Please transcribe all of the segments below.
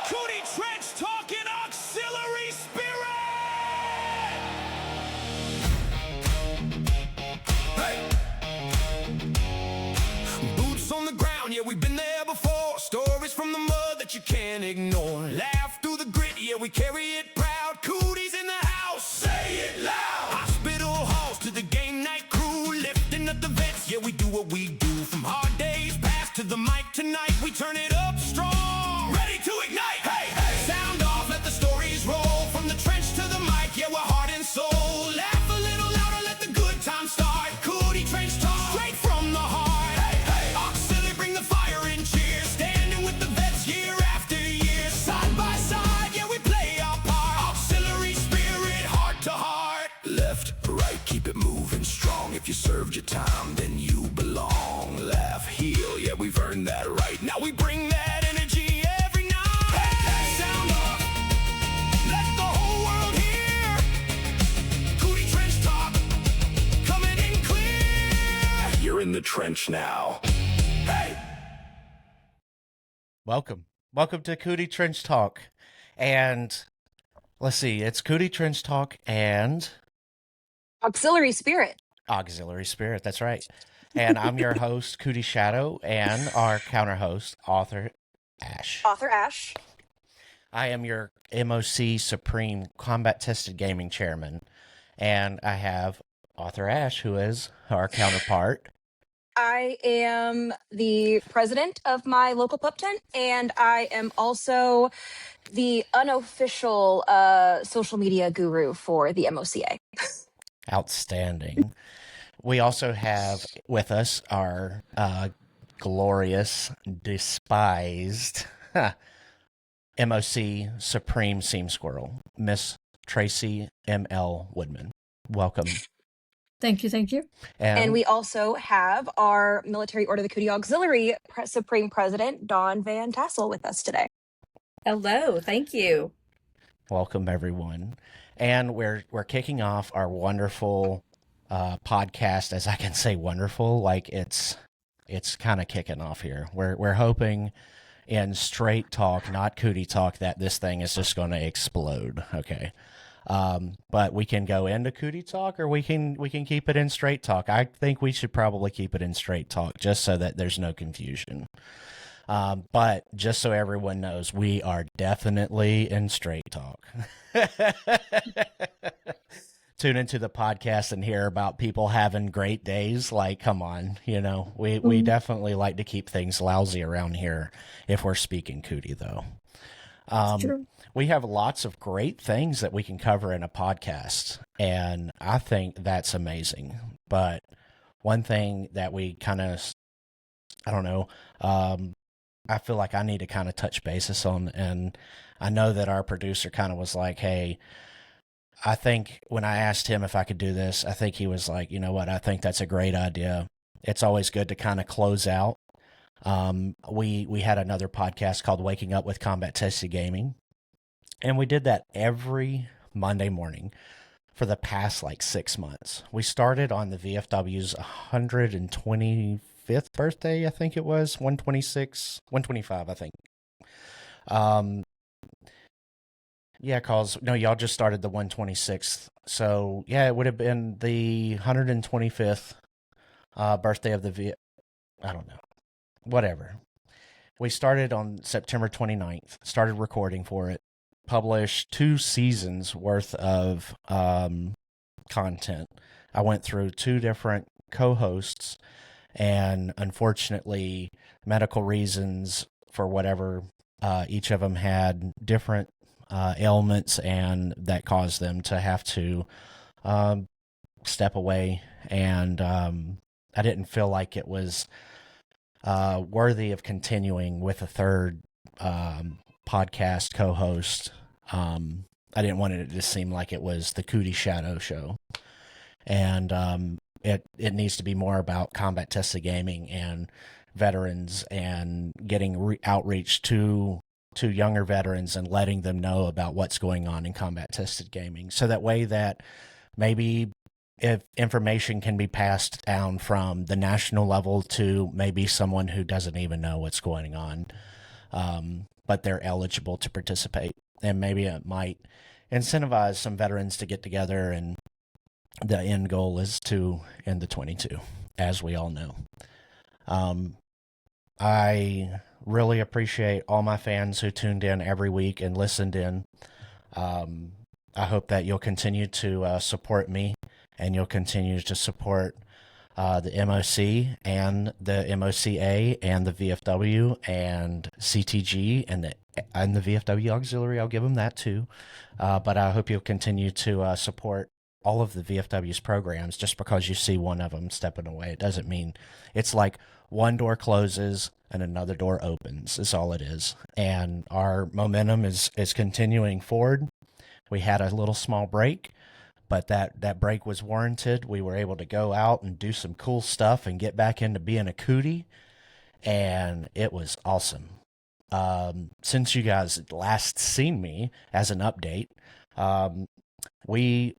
Cootie Trench Talk and Auxiliary Spirit! Hey! Boots on the ground, yeah, we've been there before. Stories from the mud that you can't ignore. Laugh through the grit, yeah, we carry it proud. Cooties in the house, say it loud. Hospital halls to the game night crew. Lifting up the vets, yeah, we do what we do. From hard days past to the mic tonight, we turn it up strong. Ready to ignite, hey, hey. Sound off, let the stories roll. From the trench to the mic, yeah, we're heart and soul. Laugh a little louder, let the good times start. Cootie Trench Talk, straight from the heart. Hey, hey. Auxiliary, bring the fire and cheers. Standing with the vets year after year. Side by side, yeah, we play our part. Auxiliary Spirit, heart to heart. Left, right, keep it moving strong. If you served your time, then you belong. Laugh, heal, yeah, we've earned that right. Now we bring that energy every night. Hey, sound off, let the whole world hear. Cootie Trench Talk, coming in clear. You're in the trench now. Hey! Welcome to Cootie Trench Talk. And let's see, it's Cootie Trench Talk and Auxiliary Spirit. Auxiliary Spirit, that's right. And I'm your host, Cootie Shadow, and our counter host, Author Ash. Author Ash. I am your MOC Supreme Combat Tested Gaming Chairman. And I have Author Ash, who is our counterpart. I am the president of my local pup tent, and I am also the unofficial social media guru for the MOCA. Outstanding. We also have with us our glorious, despised MOC Supreme Seam Squirrel, Miss Tracy M.L. Woodman. Welcome. Thank you. And we also have our Military Order of the Cootie Auxiliary Supreme President, Dawn Van Tassel, with us today. Hello, thank you. Welcome, everyone. And we're kicking off our wonderful podcast, as I can say wonderful, like it's kind of kicking off here. We're hoping in straight talk, not cootie talk, that this thing is just going to explode. Okay. But we can go into cootie talk, or we can keep it in straight talk. I think we should probably keep it in straight talk just so that there's no confusion. But just so everyone knows, we are definitely in straight talk. Tune into the podcast and hear about people having great days. Like, come on, we definitely like to keep things lousy around here if we're speaking cootie, though. True. We have lots of great things that we can cover in a podcast, and I think that's amazing. But one thing that we kind of, I don't know, I feel like I need to kind of touch basis on, and I know that our producer kind of was like, hey, I think when I asked him if I could do this, I think he was like, you know what, I think that's a great idea. It's always good to kind of close out. We had another podcast called Waking Up with Combat Tested Gaming, and we did that every Monday morning for the past 6 months. We started on the VFW's 125th birthday, I think it was, 125, I think. Yeah, y'all just started the 126th. So, yeah, it would have been the 125th birthday of the I don't know. Whatever. We started on September 29th, started recording for it, published 2 seasons worth of content. I went through 2 different co-hosts, and unfortunately, medical reasons for whatever, each of them had different ailments, and that caused them to have to step away, and I didn't feel like it was worthy of continuing with a third podcast co-host. I didn't want it to seem like it was the Cootie Shadow show, and it needs to be more about combat tested gaming and veterans, and getting outreach to younger veterans and letting them know about what's going on in combat tested gaming, so that way that maybe if information can be passed down from the national level to maybe someone who doesn't even know what's going on. but they're eligible to participate. And maybe it might incentivize some veterans to get together, and the end goal is to end the 22, as we all know. I really appreciate all my fans who tuned in every week and listened in. I hope that you'll continue to support me, and you'll continue to support the MOC and the MOCA and the VFW and CTG and the VFW Auxiliary. I'll give them that too. But I hope you'll continue to support all of the VFW's programs. Just because you see one of them stepping away, it doesn't mean it's like one door closes and another door opens. Is all it is. And our momentum is continuing forward. We had a little small break, but that break was warranted. We were able to go out and do some cool stuff and get back into being a cootie, and it was awesome. Since you guys last seen me as an update, we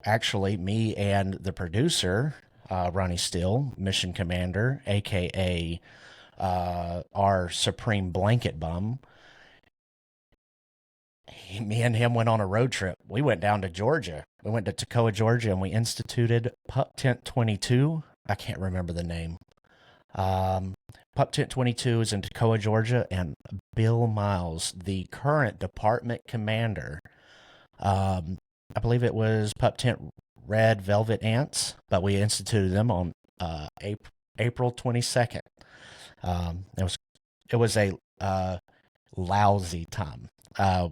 actually, me and the producer, Ronnie Steele, Mission Commander, aka our Supreme Blanket Bum, me and him went on a road trip. We went down to Georgia. We went to Toccoa, Georgia, and we instituted Pup Tent 22. I can't remember the name. Pup Tent 22 is in Toccoa, Georgia, and Bill Miles, the current department commander, I believe it was Pup Tent Red Velvet Ants, but we instituted them on April 22nd. It was a lousy time.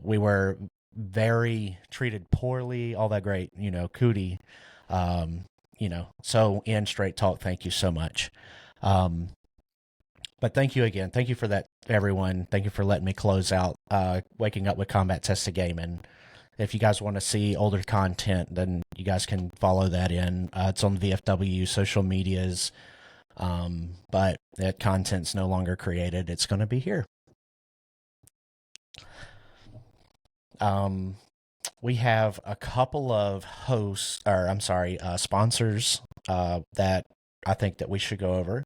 We were very treated poorly, all that great, cootie, so in straight talk, thank you so much. But thank you again. Thank you for that, everyone. Thank you for letting me close out, Waking Up with Combat Tested Gaming. If you guys want to see older content, then you guys can follow that in. It's on the VFW social medias, but that content's no longer created. It's going to be here. We have a couple of sponsors that I think that we should go over,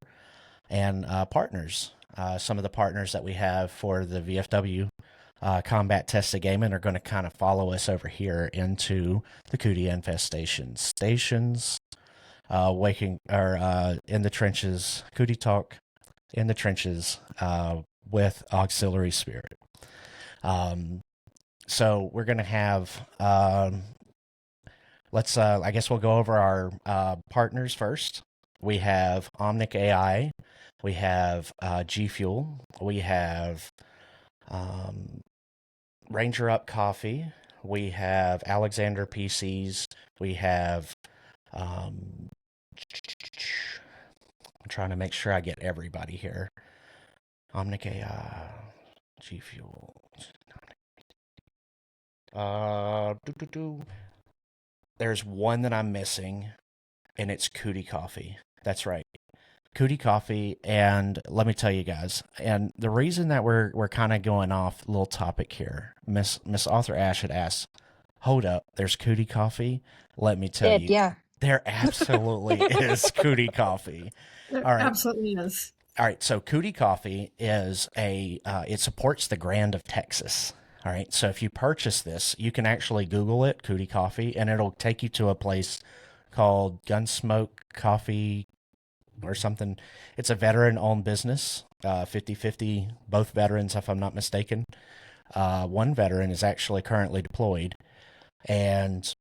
and partners. Some of the partners that we have for the VFW Combat Tested Gaming are going to kind of follow us over here into the Cootie Infestation stations, in the trenches, Cootie Talk in the trenches with AuxSILLYry Spirit. So we're going to have, I guess we'll go over our partners first. We have Omnic AI, we have G Fuel, we have Ranger Up Coffee, we have Alexander PCs, we have, I'm trying to make sure I get everybody here. Omnic AI, G Fuel. There's one that I'm missing, and it's Cootie Coffee. That's right, Cootie Coffee. And let me tell you guys, and the reason that we're kind of going off a little topic here, Miss Author Ash had asked, hold up, there's Cootie Coffee. Let me tell you, Yeah. there absolutely is Cootie Coffee. There All right. absolutely is. All right, so Cootie Coffee is it supports the brand of Texas. All right, so if you purchase this, you can actually Google it, Cootie Coffee, and it'll take you to a place called Gunsmoke Coffee or something. It's a veteran-owned business, 50-50, both veterans, if I'm not mistaken. One veteran is actually currently deployed, and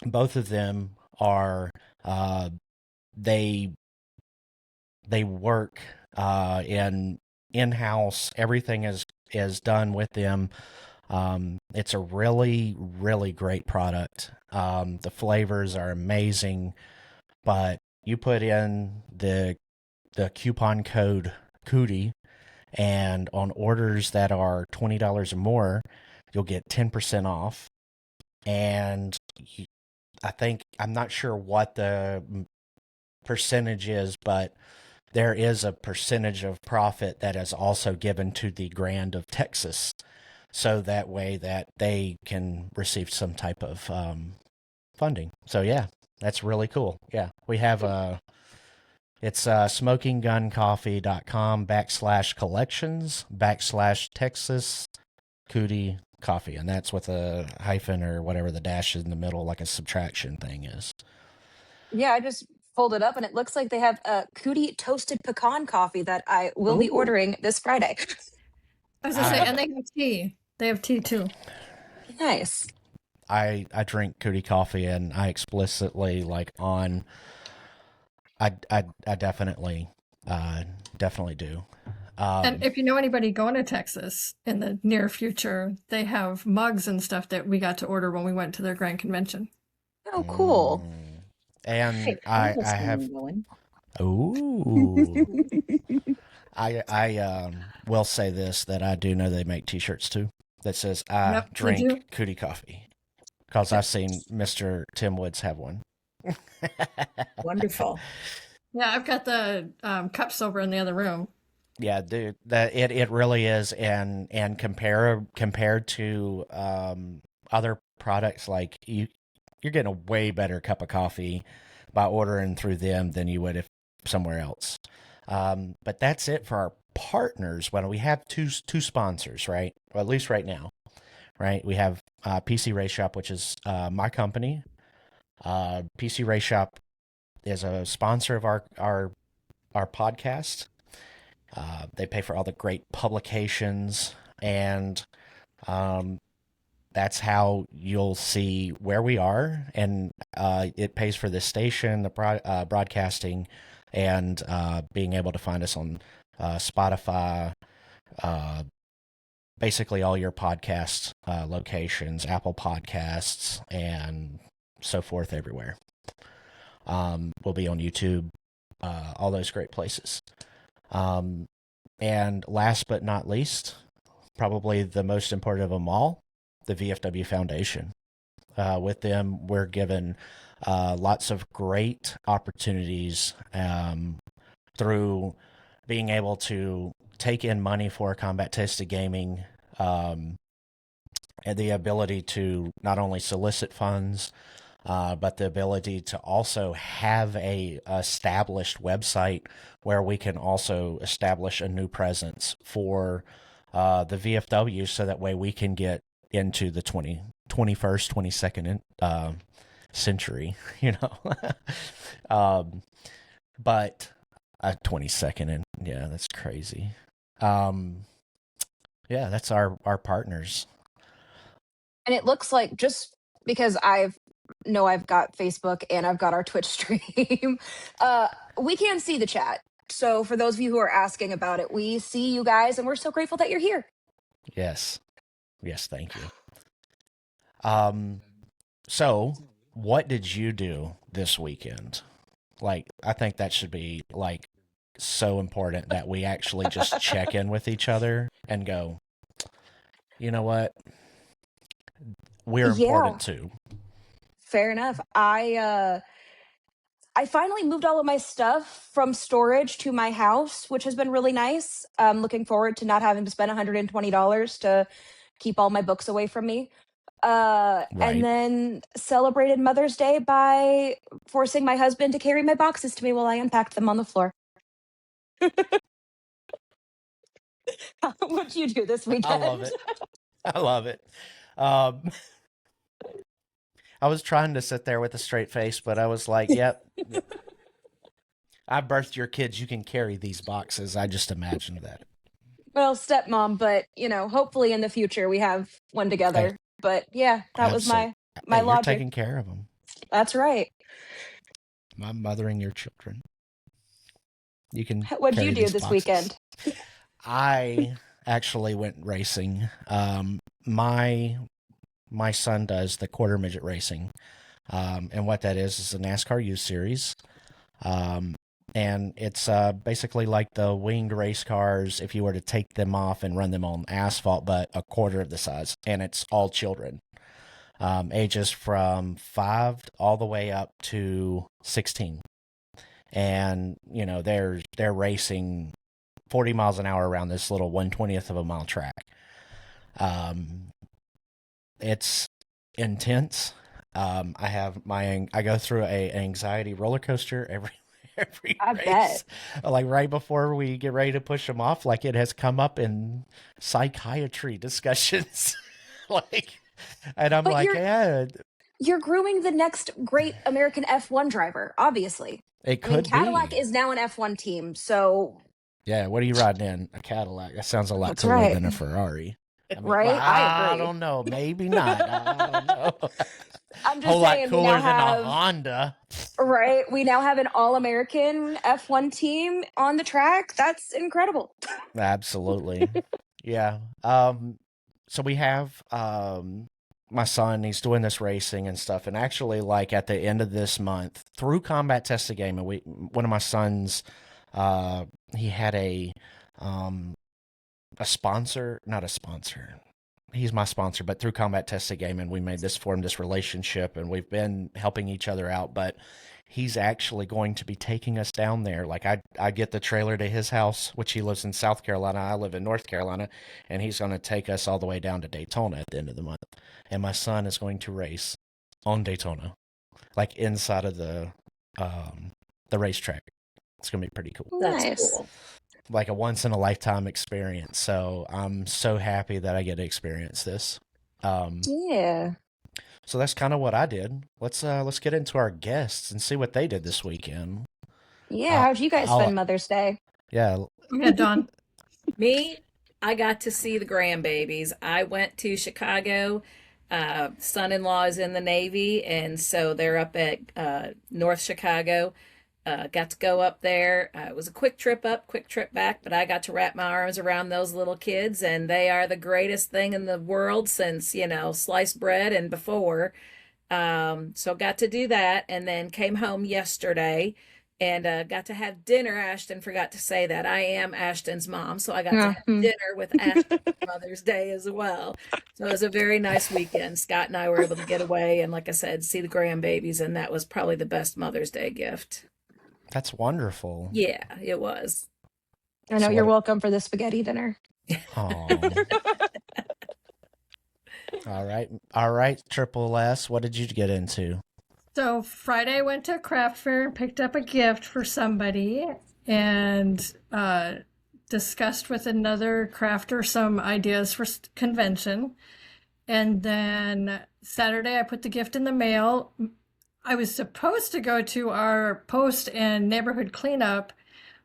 both of them are, they work in-house. Everything is done with them. It's a really, really great product. The flavors are amazing, but you put in the coupon code Cootie, and on orders that are $20 or more, you'll get 10% off. And I'm not sure what the percentage is, but there is a percentage of profit that is also given to the Grand of Texas, so that way that they can receive some type of funding. So yeah, that's really cool. Yeah, we have It's smokingguncoffee.com/collections/Texas Cootie Coffee. And that's with a hyphen or whatever the dash in the middle, like a subtraction thing is. Yeah, I just pulled it up and it looks like they have a Cootie toasted pecan coffee that I will be Ooh. ordering this Friday. I was gonna say, and they have tea. They have tea too. Nice. I drink Cootie coffee, and I explicitly I definitely do. And if you know anybody going to Texas in the near future, they have mugs and stuff that we got to order when we went to their grand convention. Oh, cool. And Hey, I almost have going. ooh. I will say this, that I do know they make T-shirts too that says I Yep, they do. drink Cootie coffee, because I've seen Mr. Tim Woods have one. Wonderful. Yeah, I've got the cups over in the other room. Yeah, dude, that it really is, and compared to other products, like you're getting a way better cup of coffee by ordering through them than you would if somewhere else. But that's it for our partners. When we have two sponsors, right? Well, at least right now, right? We have PC Race Shop, which is my company. PC Race Shop is a sponsor of our podcast. They pay for all the great publications, and that's how you'll see where we are, and it pays for the station, the broadcasting, and being able to find us on Spotify, basically all your podcast locations, Apple Podcasts, and so forth everywhere. We'll be on YouTube, all those great places. And last but not least, probably the most important of them all, the VFW Foundation. With them, we're given lots of great opportunities through being able to take in money for combat tested gaming, and the ability to not only solicit funds, but the ability to also have a established website where we can also establish a new presence for the VFW, so that way we can get into the 21st, 22nd century, but 22nd, and yeah, that's crazy. Yeah, that's our partners. And it looks like, just because I've got Facebook and I've got our Twitch stream, we can see the chat. So for those of you who are asking about it, we see you guys and we're so grateful that you're here. Yes, thank you. So what did you do this weekend? Like, I think that should be like so important that we actually just check in with each other and go, you know what? We're important too. Fair enough. I finally moved all of my stuff from storage to my house, which has been really nice. I'm looking forward to not having to spend $120 to keep all my books away from me. Right. And then celebrated Mother's Day by forcing my husband to carry my boxes to me while I unpacked them on the floor. What'd you do this weekend? I love it. I love it. I was trying to sit there with a straight face, but I was like, yep. I birthed your kids. You can carry these boxes. I just imagined that. Well, stepmom, but hopefully in the future we have one together. Hey, but yeah, that was my hey, logic. You're taking care of them. That's right. I'm mothering your children. You can. What'd you do this weekend? I actually went racing. My son does the quarter midget racing, and what that is a NASCAR U Series, and it's basically like the winged race cars if you were to take them off and run them on asphalt, but a quarter of the size, and it's all children, ages from 5 all the way up to 16, and they're racing 40 miles an hour around this little 1/20th of a mile track. It's intense. I go through a anxiety roller coaster every I race. bet. Like right before we get ready to push them off, like it has come up in psychiatry discussions. Like, and I'm But like, yeah, you're grooming the next great American F1 driver, obviously. it I mean, could Cadillac be. is now an F1 team, so Yeah, what are you riding in? A Cadillac. That sounds a lot that's cooler right. than a Ferrari. I mean, well, Right? I I agree. don't know. Maybe not. I don't know. I'm just Whole lot saying we now cooler than a have Honda. right, we now have an all-American F1 team on the track. That's incredible. Absolutely. Yeah. So we have my son, he's doing this racing and stuff, and actually like at the end of this month through Combat Tested Game, and one of my sons he had a sponsor, not a sponsor. He's my sponsor, but through Combat Tested Game, and we made this form, this relationship, and we've been helping each other out. But he's actually going to be taking us down there. Like I get the trailer to his house, which he lives in South Carolina. I live in North Carolina, and he's going to take us all the way down to Daytona at the end of the month. And my son is going to race on Daytona, like inside of the racetrack. It's going to be pretty cool. That's Nice. cool. Like a once in a lifetime experience. So I'm so happy that I get to experience this. Yeah. So that's kind of what I did. Let's get into our guests and see what they did this weekend. Yeah. How'd you guys I'll- spend Mother's Day? Yeah, Yeah, Dawn. Me, I got to see the grandbabies. I went to Chicago. Son-in-law is in the Navy, and so they're up at North Chicago. Got to go up there. It was a quick trip up, quick trip back, but I got to wrap my arms around those little kids, and they are the greatest thing in the world since, sliced bread and before. So got to do that, and then came home yesterday and got to have dinner. Ashton forgot to say that. I am Ashton's mom, so I got to have dinner with Ashton for Mother's Day as well. So it was a very nice weekend. Scott and I were able to get away and, like I said, see the grandbabies, and that was probably the best Mother's Day gift. that's wonderful. Yeah, it was. I know So you're what- welcome for the spaghetti dinner. Aw. All right, Triple S, what did you get into? So Friday I went to a craft fair and picked up a gift for somebody and discussed with another crafter some ideas for convention. And then Saturday I put the gift in the mail. I was supposed to go to our post and neighborhood cleanup,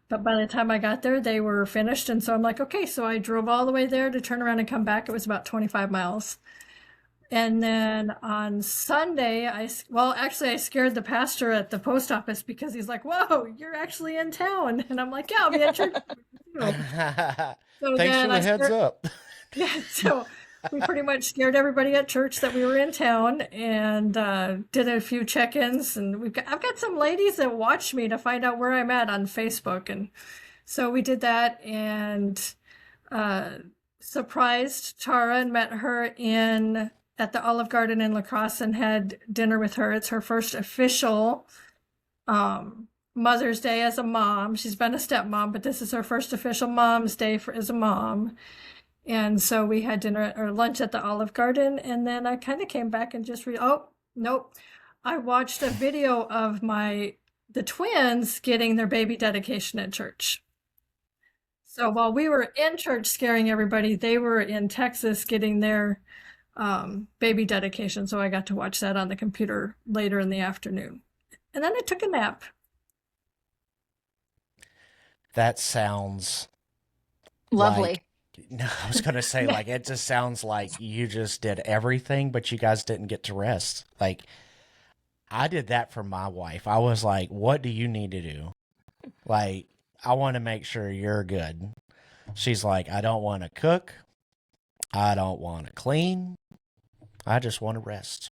but by the time I got there, they were finished. And so I'm like, okay, so I drove all the way there to turn around and come back. It was about 25 miles. And then on Sunday, I scared the pastor at the post office because he's like, whoa, you're actually in town. And I'm like, yeah, I'll be at church. So Thanks for then the heads up. Yeah, so we pretty much scared everybody at church that we were in town and did a few check-ins. And I've got some ladies that watch me to find out where I'm at on Facebook. And so we did that and surprised Tara and met her at the Olive Garden in La Crosse and had dinner with her. It's her first official Mother's Day as a mom. She's been a stepmom, but this is her first official Mom's Day as a mom. And so we had dinner or lunch at the Olive Garden, and then I kind of came back and just oh, nope. I watched a video of the twins getting their baby dedication at church. So while we were in church scaring everybody, they were in Texas getting their baby dedication. So I got to watch that on the computer later in the afternoon. And then I took a nap. That sounds Lovely. no, I was going to say, like, it just sounds like you just did everything, but you guys didn't get to rest. Like, I did that for my wife. I was like, what do you need to do? Like, I want to make sure you're good. She's like, I don't want to cook. I don't want to clean. I just want to rest.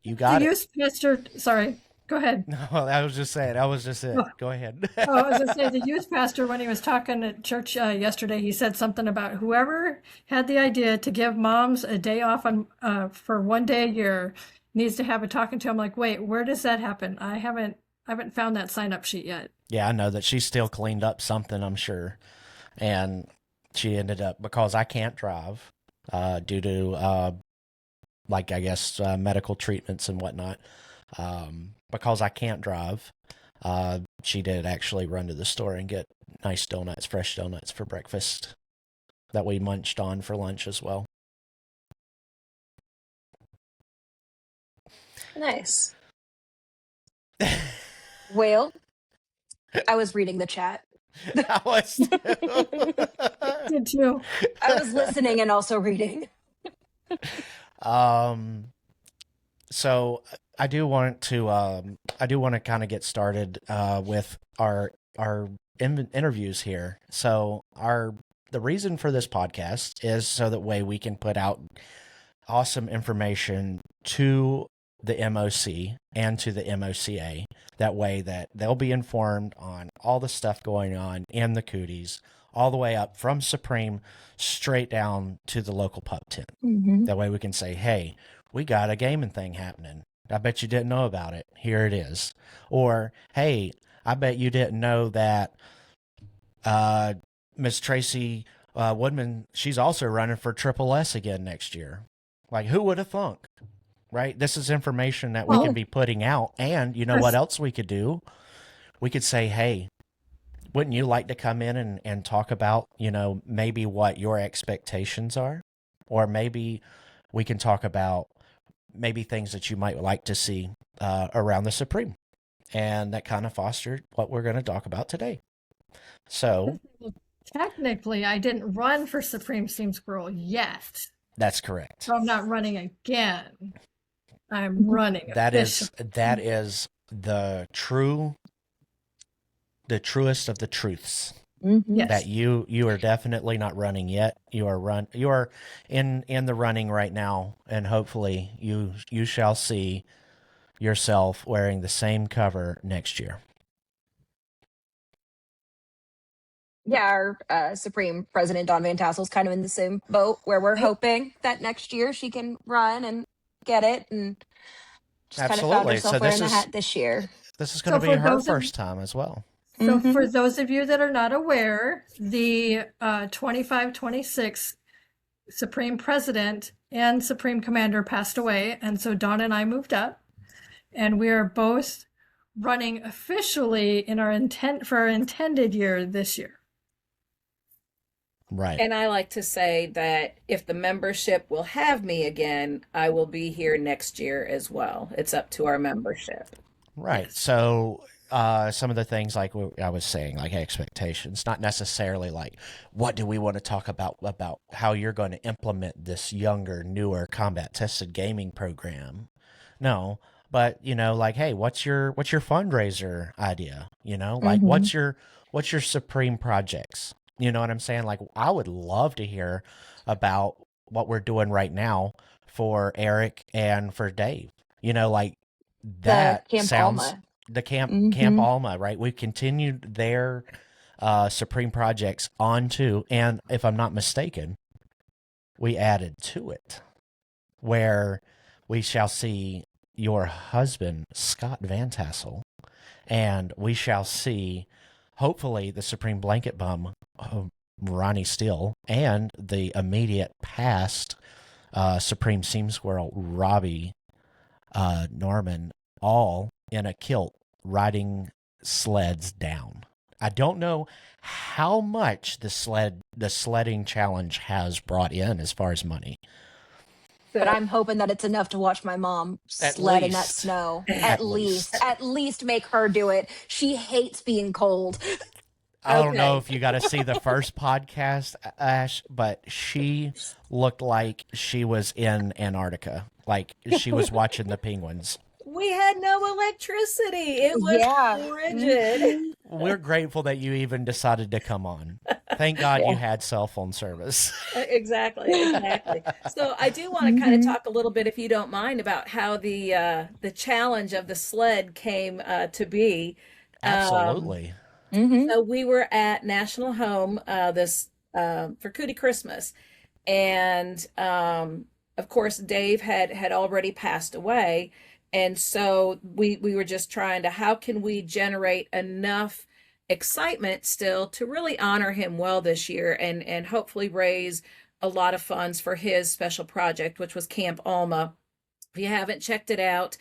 You got The it. youth pastor, sorry, go ahead. No, I was just saying. That was just it. Go ahead. Oh, I was going to say, the youth pastor, when he was talking at church yesterday, he said something about whoever had the idea to give moms a day off for one day a year needs to have a talking to. I'm like, wait, where does that happen? I haven't found that sign up sheet yet. Yeah, I know that she still cleaned up something, I'm sure. And she ended up, because I can't drive due to, like, I guess, medical treatments and whatnot. Because I can't drive, She did actually run to the store and get nice donuts, fresh donuts for breakfast that we munched on for lunch as well. Nice. Well, I was reading the chat. I was Did you? I was listening and also reading. So I do want to kind of get started with our interviews here. So the reason for this podcast is so that way we can put out awesome information to the MOC and to the MOCA. That way that they'll be informed on all the stuff going on in the Cooties, all the way up from Supreme straight down to the local pub tent. Mm-hmm. That way we can say, hey, we got a gaming thing happening. I bet you didn't know about it. Here it is. Or, hey, I bet you didn't know that Miss Tracy Woodman, she's also running for Triple S again next year. Like, who would have thunk? Right? This is information that we can be putting out. And you know what else we could do? We could say, hey, wouldn't you like to come in and talk about, maybe what your expectations are? Or maybe we can talk about maybe things that you might like to see around the Supreme. And that kind of fostered what we're going to talk about today. So Technically, I didn't run for Supreme Steam Squirrel yet. that's correct. So I'm not running again. I'm running. That is the truest of the truths. Mm-hmm. Yes. That you are definitely not running yet. You are in the running right now, and hopefully you shall see yourself wearing the same cover next year. Yeah, our Supreme President Dawn Van Tassel's kind of in the same boat where we're hoping that next year she can run and get it, and just kind of found Absolutely. herself So wearing the hat this year. This is going to So be for her those of- first time as well. So Mhm. for those of you that are not aware, the 25-26 Supreme President and Supreme Commander passed away, and so Dawn and I moved up, and we are both running officially in our intended year this year. Right. And I like to say that if the membership will have me again, I will be here next year as well. It's up to our membership. Right. So some of the things like what I was saying, like expectations, not necessarily like what do we want to talk about how you're going to implement this younger, newer combat tested gaming program. No, but like, hey, what's your fundraiser idea? Like what's your Supreme projects? You know what I'm saying? Like, I would love to hear about what we're doing right now for Eric and for Dave. Like that Camp sounds Alma. the Camp Mhm. Alma, right? We've continued their Supreme projects onto, and if I'm not mistaken, we added to it where we shall see your husband, Scott Van Tassel, and we shall see hopefully the Supreme Blanket Bum, Ronnie Steele, and the immediate past Supreme Seam Squirrel, Robbie Norman, all in a kilt riding sleds down. I don't know how much the sledding challenge has brought in as far as money. But I'm hoping that it's enough to watch my mom At sled in that least. snow. At At least make her do it. She hates being cold. I don't know Okay. if you got to see the first podcast, Ash, but she looked like she was in Antarctica, like she was watching the penguins. We had no electricity. It was Yeah. frigid. We're grateful that you even decided to come on. Thank God you had cell phone service. Exactly. So I do want to kind of talk a little bit, if you don't mind, about how the challenge of the sled came to be. Absolutely. Mm-hmm. So we were at National Home for Cootie Christmas, and of course Dave had already passed away, and so we were just trying to, how can we generate enough excitement still to really honor him well this year, and hopefully raise a lot of funds for his special project, which was Camp Alma. If you haven't checked it out,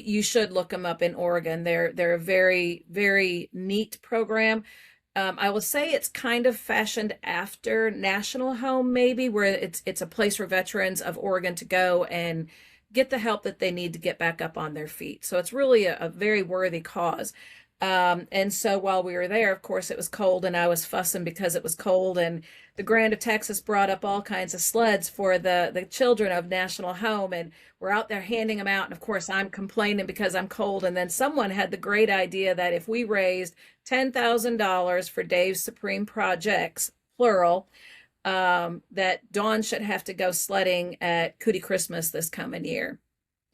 you should look them up in Oregon. They're a very, very neat program. I will say it's kind of fashioned after National Home, maybe, where it's a place for veterans of Oregon to go and get the help that they need to get back up on their feet. So it's really a very worthy cause. And so while we were there, of course, it was cold and I was fussing because it was cold. And the Grand of Texas brought up all kinds of sleds for the children of National Home. And we're out there handing them out. And of course, I'm complaining because I'm cold. And then someone had the great idea that if we raised $10,000 for Dave's Supreme Projects, plural, that Dawn should have to go sledding at Cootie Christmas this coming year.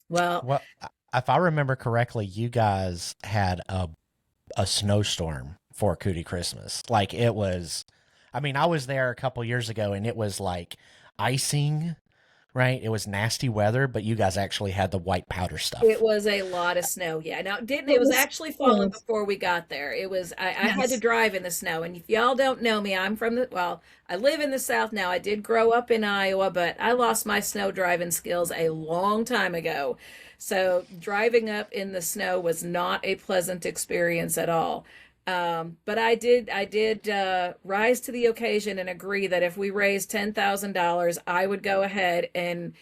Well, if I remember correctly, you guys had a snowstorm for Cootie Christmas. Like it was, I mean, I was there a couple years ago and it was like icing, right? It was nasty weather, but you guys actually had the white powder stuff. It was a lot of snow. Yeah. Now, it was actually falling before we got there. It was, I had to drive in the snow. And if y'all don't know me, I'm from I live in the South now. I did grow up in Iowa, but I lost my snow driving skills a long time ago. So driving up in the snow was not a pleasant experience at all. But I did rise to the occasion and agree that if we raised $10,000, I would go ahead and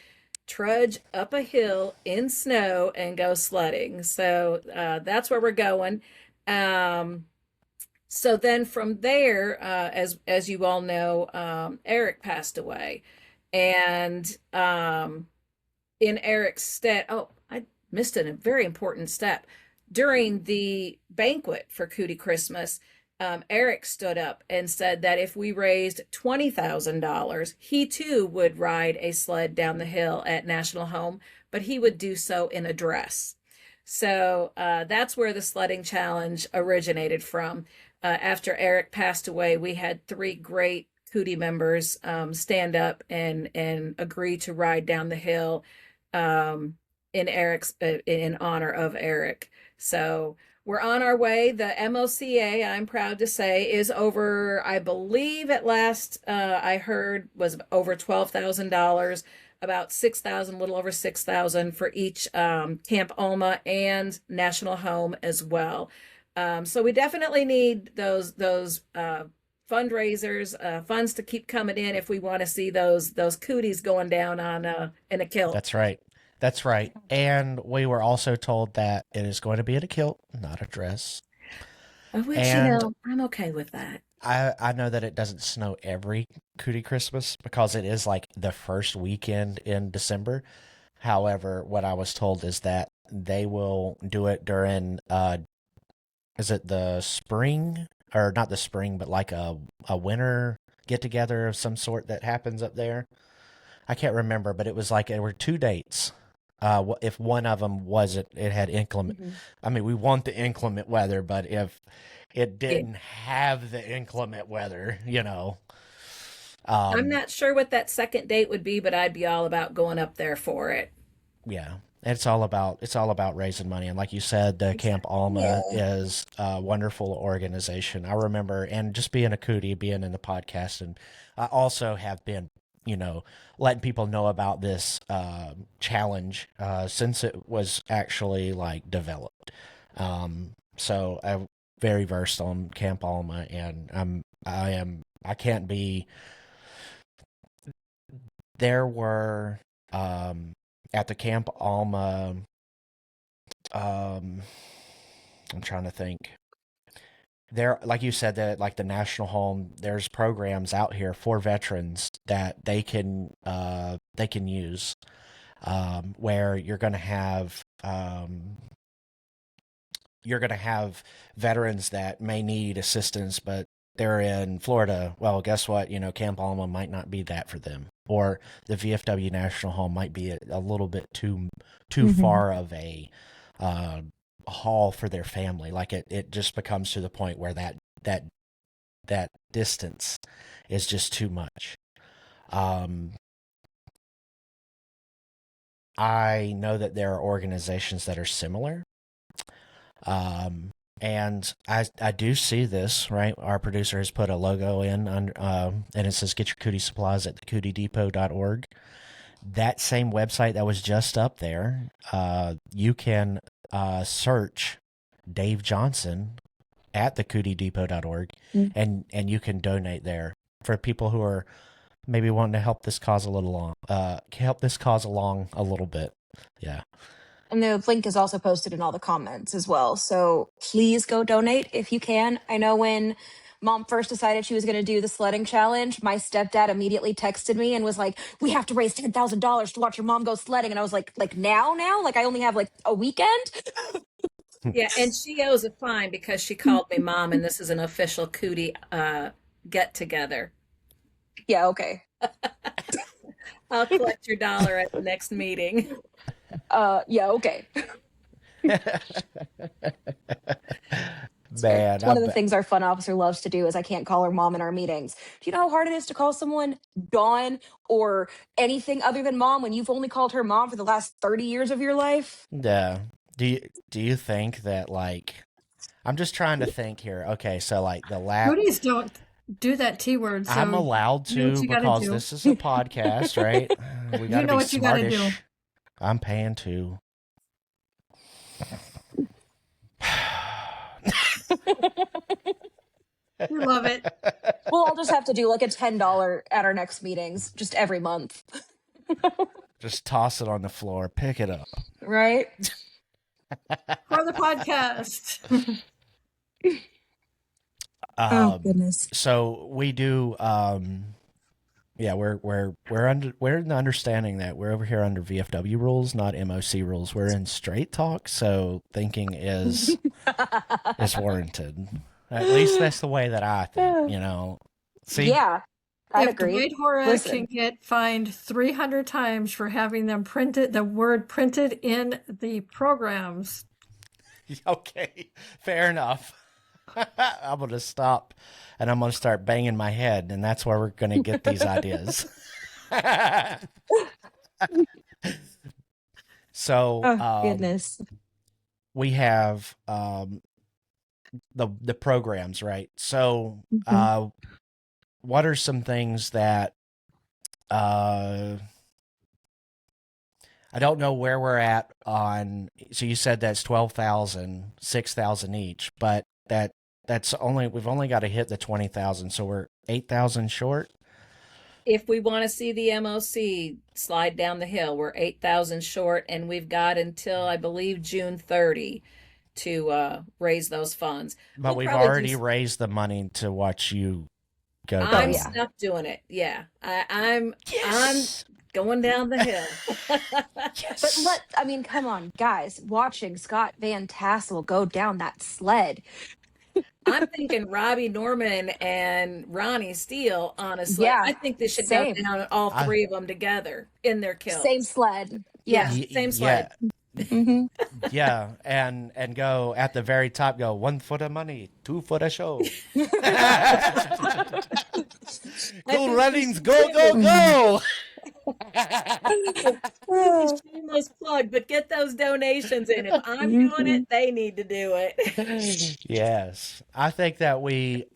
trudge up a hill in snow and go sledding. So that's where we're going. So then from there, as you all know, Eric passed away, and in Eric's stead, I missed a very important step. During the banquet for Cootie Christmas, Eric stood up and said that if we raised $20,000, he too would ride a sled down the hill at National Home, but he would do so in a dress. So that's where the sledding challenge originated from. After Eric passed away, we had 3 great Cootie members stand up and agree to ride down the hill in honor of Eric. So we're on our way. The MOCA, I'm proud to say, is over, I believe at last I heard, was over $12,000, about 6,000, a little over 6,000 for each Camp Alma and National Home as well. So we definitely need those fundraisers, funds to keep coming in if we want to see those cooties going down on in a kilt. That's right. That's right. And we were also told that it is going to be in a kilt, not a dress. Which, I'm okay with that. I know that it doesn't snow every Cootie Christmas because it is like the first weekend in December. However, what I was told is that they will do it during, is it the spring? Or not the spring, but like a winter get-together of some sort that happens up there. I can't remember, but it was like there were 2 dates. If one of them it had inclement. Mm-hmm. I mean, we want the inclement weather, but if it didn't have the inclement weather, I'm not sure what that second date would be, but I'd be all about going up there for it. Yeah. It's all about raising money. And like you said, the Camp Alma is a wonderful organization. I remember, and just being a Cootie, being in the podcast, and I also have been, letting people know about this challenge since it was actually like developed. So I'm very versed on Camp Alma, and I can't be. There were at the Camp Alma, I'm trying to think. There, like you said, that like the National Home, there's programs out here for veterans that they can use, where you're going to have veterans that may need assistance, but they're in Florida. Well, guess what? Camp Alma might not be that for them, or the VFW National Home might be a little bit too mm-hmm. far of a haul for their family. Like it just becomes to the point where that distance is just too much. I know that there are organizations that are similar. And I do see this, right? Our producer has put a logo in, and it says "Get your Cootie supplies at thecootydepot.org." that same website that was just up there, you can search Dave Johnson at the cootydepot.org, and you can donate there for people who are maybe wanting to help this cause a little along a little bit. Yeah. And the link is also posted in all the comments as well. So please go donate if you can. I know when Mom first decided she was going to do the sledding challenge, my stepdad immediately texted me and was like, "We have to raise $10,000 to watch your mom go sledding." And I was like now? Like I only have like a weekend? Yeah, and she owes a fine because she called me mom, and this is an official Cootie get together. Yeah, okay. I'll collect your dollar at the next meeting. Yeah, okay. Man, It's one of the things our fun officer loves to do is I can't call her mom in our meetings. Do you know how hard it is to call someone Dawn or anything other than mom when you've only called her mom for the last 30 years of your life? Yeah. Do you think that, like, I'm just trying to think here. Okay, so like the last Cooties don't do that T word. So I'm allowed you know to what you gotta because do. this is a podcast, right? We got to know be what you gotta do. smartish. I'm paying to. We love it. Well, I'll just have to do like a $10 at our next meetings, just every month. Just toss it on the floor, pick it up. Right? For the podcast. Oh, goodness. So we do. Yeah, we're in the understanding that we're over here under VFW rules, not MOC rules. We're in straight talk, so thinking is warranted. At least that's the way that I think. You know. See. Yeah, I'd If agree. Dwight Hora Listen. can get fined 300 times for having them the word printed in the programs. Okay, fair enough. I'm going to stop and I'm going to start banging my head, and that's where we're going to get these ideas. So, Oh, goodness. we have the programs, right? So, what are some things that I don't know where we're at on? So you said that's 12,000, 6,000 each, but we've only got to hit the 20,000, so we're 8,000 short. If we want to see the MOC slide down the hill, we're 8,000 short, and we've got until I believe June 30 to raise those funds. But We'll we've probably already raised the money to watch you go down. I'm stuck doing it. Yeah, I'm going down the hill. But come on, guys, watching Scott Van Tassel go down that sled. I'm thinking Robbie Norman and Ronnie Steele, honestly. Yeah, I think they should same. go down all three of them together in their kills. Same sled. Yeah, Yeah. same sled. Mm-hmm. Yeah, and go at the very top, go 1 foot of money, 2 foot of show. Cool runnings, go, go, go. Shameless plug, but get those donations in. If I'm doing it, they need to do it. Yes, I think that we.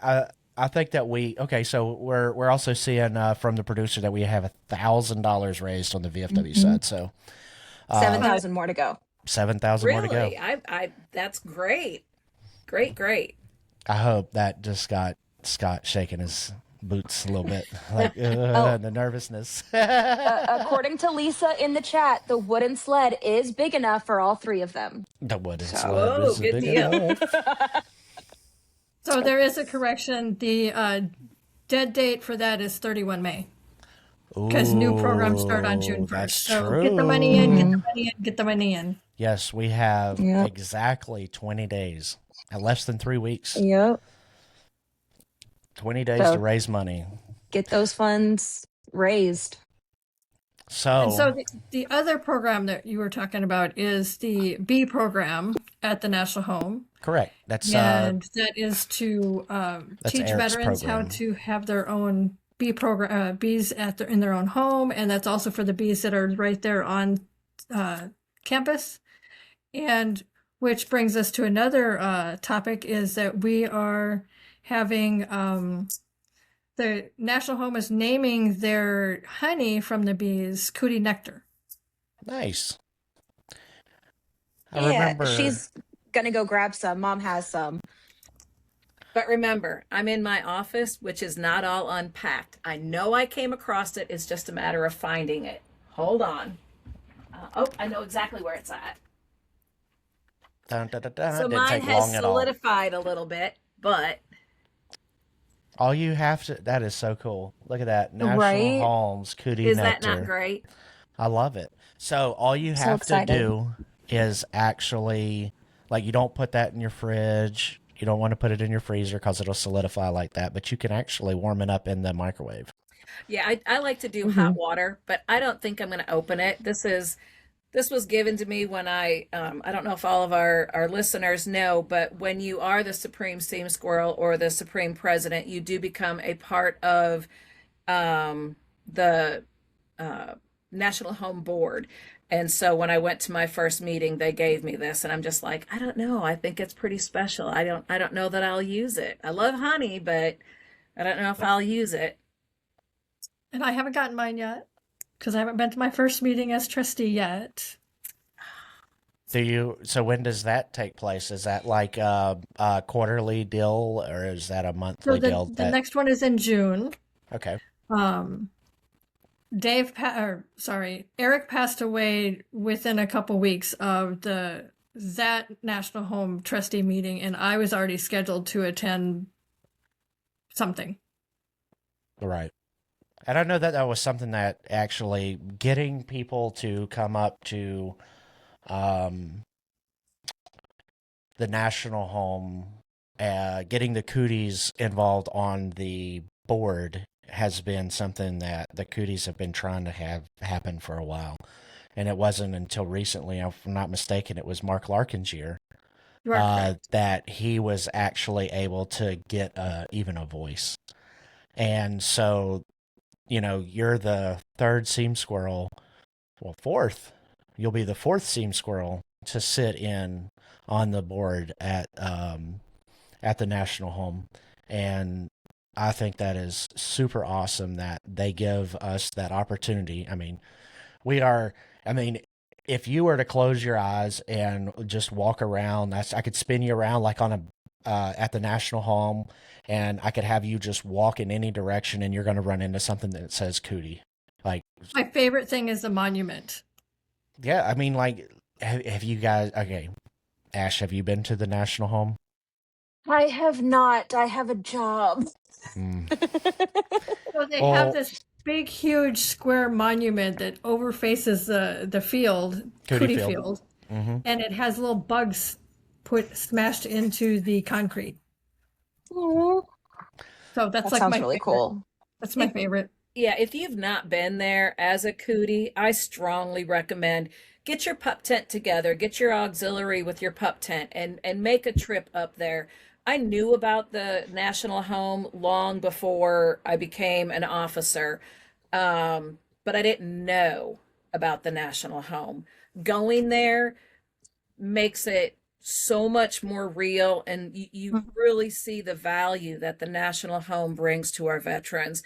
Okay, so we're also seeing from the producer that we have $1,000 raised on the VFW side. So 7,000 more to go. 7,000 more to go. Really? I that's great. Great. I hope that just got Scott shaking his boots a little bit, like the nervousness. According to Lisa in the chat, the wooden sled is big enough for all three of them. The wooden sled Oh, is a good big deal. enough. So there is a correction. The dead date for that is 31 May. Because new programs start on June 1st. That's So true. get the money in, get the money in, get the money in. Yes, we have Yep. exactly 20 days, less than 3 weeks. Yep. 20 days So- to raise money. Get those funds raised. So, And so the other program that you were talking about is the B program at the National Home. correct. That's And that is to That's teach Eric's veterans program. how to have their own bee program, bees in their own home, and that's also for the bees that are right there on campus. And which brings us to another topic is that we are having the National Home is naming their honey from the bees Cootie Nectar. Nice. I Yeah, remember. she's gonna go grab some. Mom has some. But remember, I'm in my office, which is not all unpacked. I know I came across it. It's just a matter of finding it. Hold on. Oh, I know exactly where it's at. Dun, dun, dun, dun. So It didn't mine take has long at all. solidified a little bit, but All you have to, that is so cool. Look at that. National Right? Homes Cootie is Nectar. that not great? I love it. So all you So have to excited. do is actually, like, you don't put that in your fridge. You don't want to put it in your freezer because it'll solidify like that. But you can actually warm it up in the microwave. Yeah, I like to do hot water, but I don't think I'm going to open it. This was given to me when I don't know if all of our listeners know, but when you are the Supreme Steam Squirrel or the Supreme President, you do become a part of the National Home Board. And so when I went to my first meeting, they gave me this, and I'm just like, I don't know. I think it's pretty special. I don't know that I'll use it. I love honey, but I don't know if I'll use it. And I haven't gotten mine yet because I haven't been to my first meeting as trustee yet. So when does that take place? Is that like a quarterly deal or is that a So monthly deal? the next one is in June. Okay. Eric passed away within a couple weeks of that National Home Trustee meeting, and I was already scheduled to attend something. Right. And I know that was something that actually getting people to come up to the National Home, getting the Cooties involved on the board has been something that the Cooties have been trying to have happen for a while. And it wasn't until recently, if I'm not mistaken, it was Mark Larkin's year, You are correct. that he was actually able to get even a voice. And so, you're the third seam squirrel, well, fourth. You'll be the fourth seam squirrel to sit in on the board at the National Home. And I think that is super awesome that they give us that opportunity. I mean, if you were to close your eyes and just walk around, I could spin you around like on at the National Home, and I could have you just walk in any direction and you're going to run into something that says Cootie. Like, My favorite thing is the monument. yeah, I mean, like, have you guys, okay, Ash, have you been to the National Home? I have not. I have a job. Mm. So they Well- have this big, huge square monument that overfaces the field, Cootie Cootie Field. Field, Mm-hmm. and it has little bugs smashed into the concrete. Aw, So that's that like sounds my really favorite. cool. That's my favorite. Yeah, if you've not been there as a cootie, I strongly recommend get your pup tent together, get your auxiliary with your pup tent, and make a trip up there. I knew about the National Home long before I became an officer, but I didn't know about the National Home. Going there makes it so much more real, and you really see the value that the National Home brings to our veterans.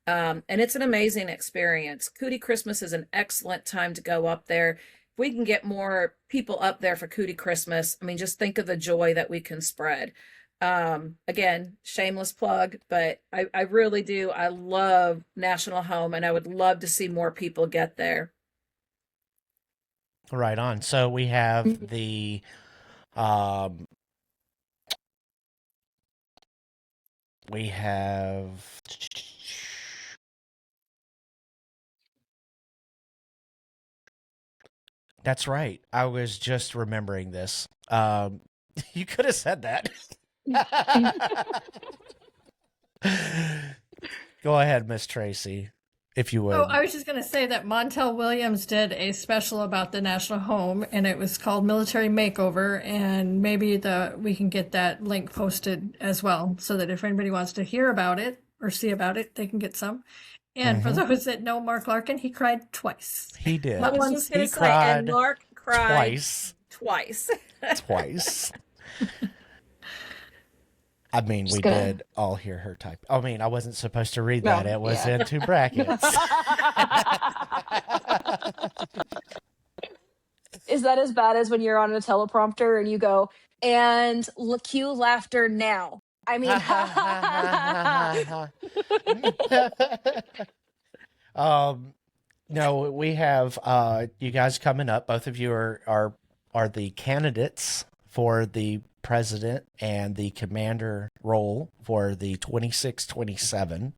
And it's an amazing experience. Cootie Christmas is an excellent time to go up there. If we can get more people up there for Cootie Christmas, I mean, just think of the joy that we can spread. Again, shameless plug, but I really do. I love National Home, and I would love to see more people get there. Right on. So we have the we have That's right. I was just remembering this. You could have said that. Go ahead, Miss Tracy, if you would. Oh, I was just going to say that Montel Williams did a special about the National Home, and it was called Military Makeover, and maybe we can get that link posted as well, so that if anybody wants to hear about it or see about it, they can get some. And for those that know Mark Larkin, he cried twice. He did. I was once, just going he to say, and cried Mark cried twice. twice. Twice. I mean, Just we gonna did all hear her type. I mean, I wasn't supposed to read no, that. It was yeah. in two brackets. Is that as bad as when you're on a teleprompter and you go, and cue laughter now? I mean, um, no, we have you guys coming up. Both of you are the candidates for the president and the commander role for the 26-27.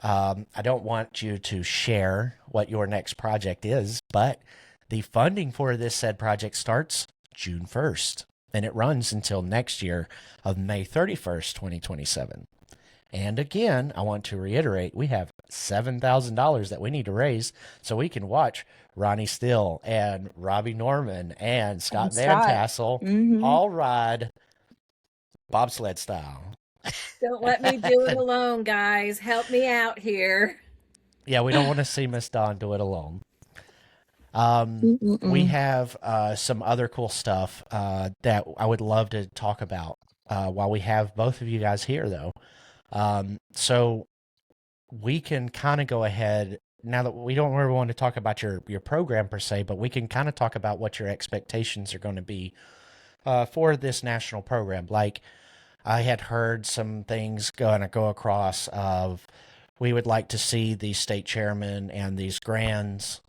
I don't want you to share what your next project is, but the funding for this said project starts June 1st and it runs until next year of May 31st, 2027. And again, I want to reiterate, we have $7,000 that we need to raise so we can watch Ronnie Still and Robbie Norman and Scott Van Scott. Tassel all ride bobsled style. Don't let me do it alone, guys. Help me out here. Yeah, we don't want to see Miss Dawn do it alone. We Mm-mm-mm. have some other cool stuff that I would love to talk about while we have both of you guys here, though. So we can kind of go ahead now that we don't really want to talk about your program per se, but we can kind of talk about what your expectations are going to be for this national program. Like I had heard some things going to go across of we would like to see the state chairman and these grands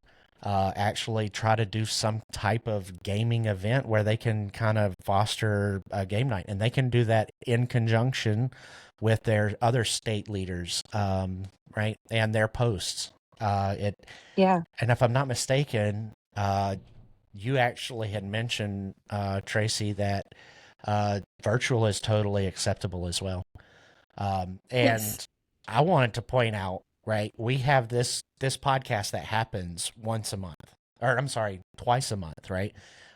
actually try to do some type of gaming event where they can kind of foster a game night, and they can do that in conjunction with their other state leaders, right, and their posts. Yeah. And if I'm not mistaken, you actually had mentioned, Tracy, that virtual is totally acceptable as well. And Yes. I wanted to point out, right, we have this podcast that happens once a month, or I'm sorry, twice a month, right?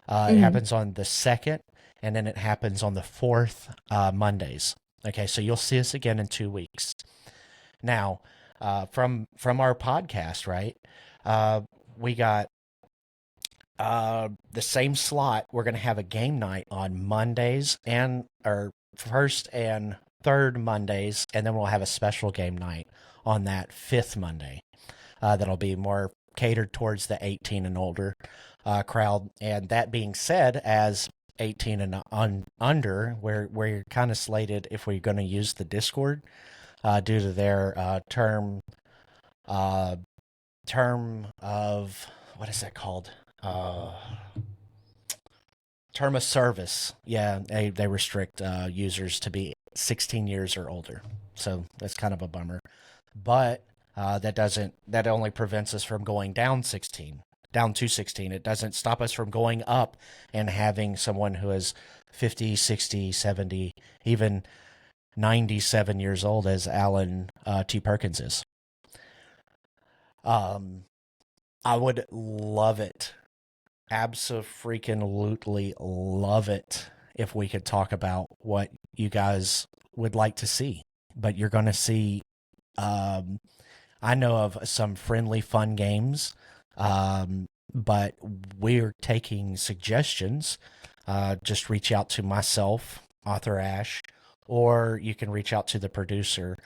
It happens on the 2nd, and then it happens on the 4th Mondays. Okay, so you'll see us again in 2 weeks. Now, from our podcast, right? We got the same slot. We're going to have a game night on Mondays and or first and third Mondays, and then we'll have a special game night on that 5th Monday. That'll be more catered towards the 18 and older crowd. And that being said, as 18 and under, we're kind of slated if we're going to use the Discord due to their term of what is that called? Term of service. Yeah, they restrict users to be 16 years or older. So that's kind of a bummer. But that only prevents us from going down to 16. It doesn't stop us from going up and having someone who is 50, 60, 70, even 97 years old, as Alan T. Perkins is. I would love it. Abso-freaking-lutely love it if we could talk about what you guys would like to see. But you're going to see, I know of some friendly, fun games, but we're taking suggestions. Just reach out to myself, Author Ash, or you can reach out to the producer,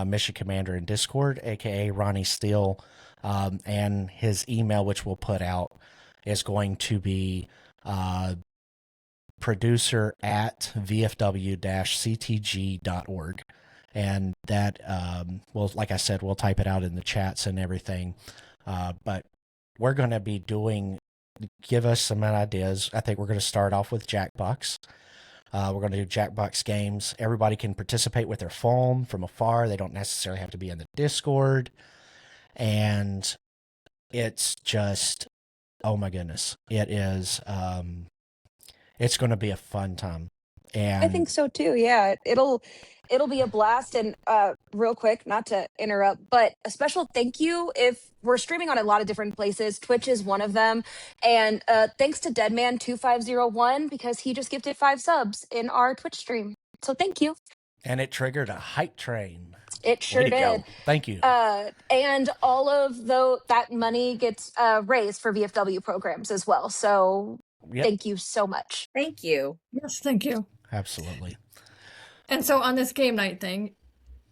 Mission Commander in Discord, aka Ronnie Steele, and his email, which we'll put out, is going to be producer at vfw-ctg.org. And that, well, like I said, we'll type it out in the chats and everything. But we're going to be give us some ideas. I think we're going to start off with Jackbox. We're going to do Jackbox games. Everybody can participate with their phone from afar. They don't necessarily have to be in the Discord. And it's just, oh my goodness, it is. It's going to be a fun time. And I think so too. Yeah, it'll be a blast. And real quick, not to interrupt, but a special thank you if we're streaming on a lot of different places. Twitch is one of them, and thanks to Deadman2501 because he just gifted 5 subs in our Twitch stream. So thank you. And it triggered a hype train. It sure Way to go. did. Thank you. And all of that money gets raised for VFW programs as well. So Yep. thank you so much. Thank you. Yes, thank you. Absolutely. And so on this game night thing,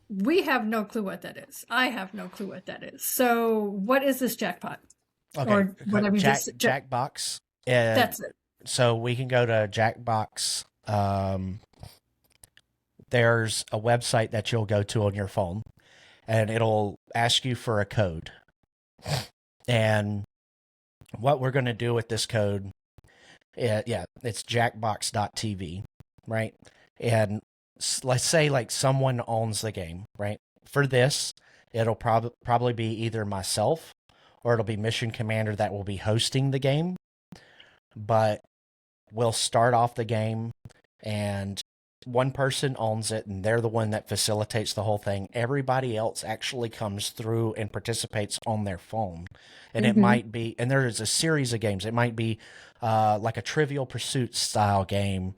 we have no clue what that is. I have no clue what that is. So what is this jackpot? Okay, Or whatever you just Jackbox. That's it. So we can go to Jackbox. There's a website that you'll go to on your phone, and it'll ask you for a code. And what we're going to do with this code, it's jackbox.tv, right? And let's say like someone owns the game, right? For this, it'll probably be either myself or it'll be Mission Commander that will be hosting the game. But we'll start off the game and one person owns it and they're the one that facilitates the whole thing. Everybody else actually comes through and participates on their phone. And it might be, and there's a series of games. It might be like a Trivial Pursuit style game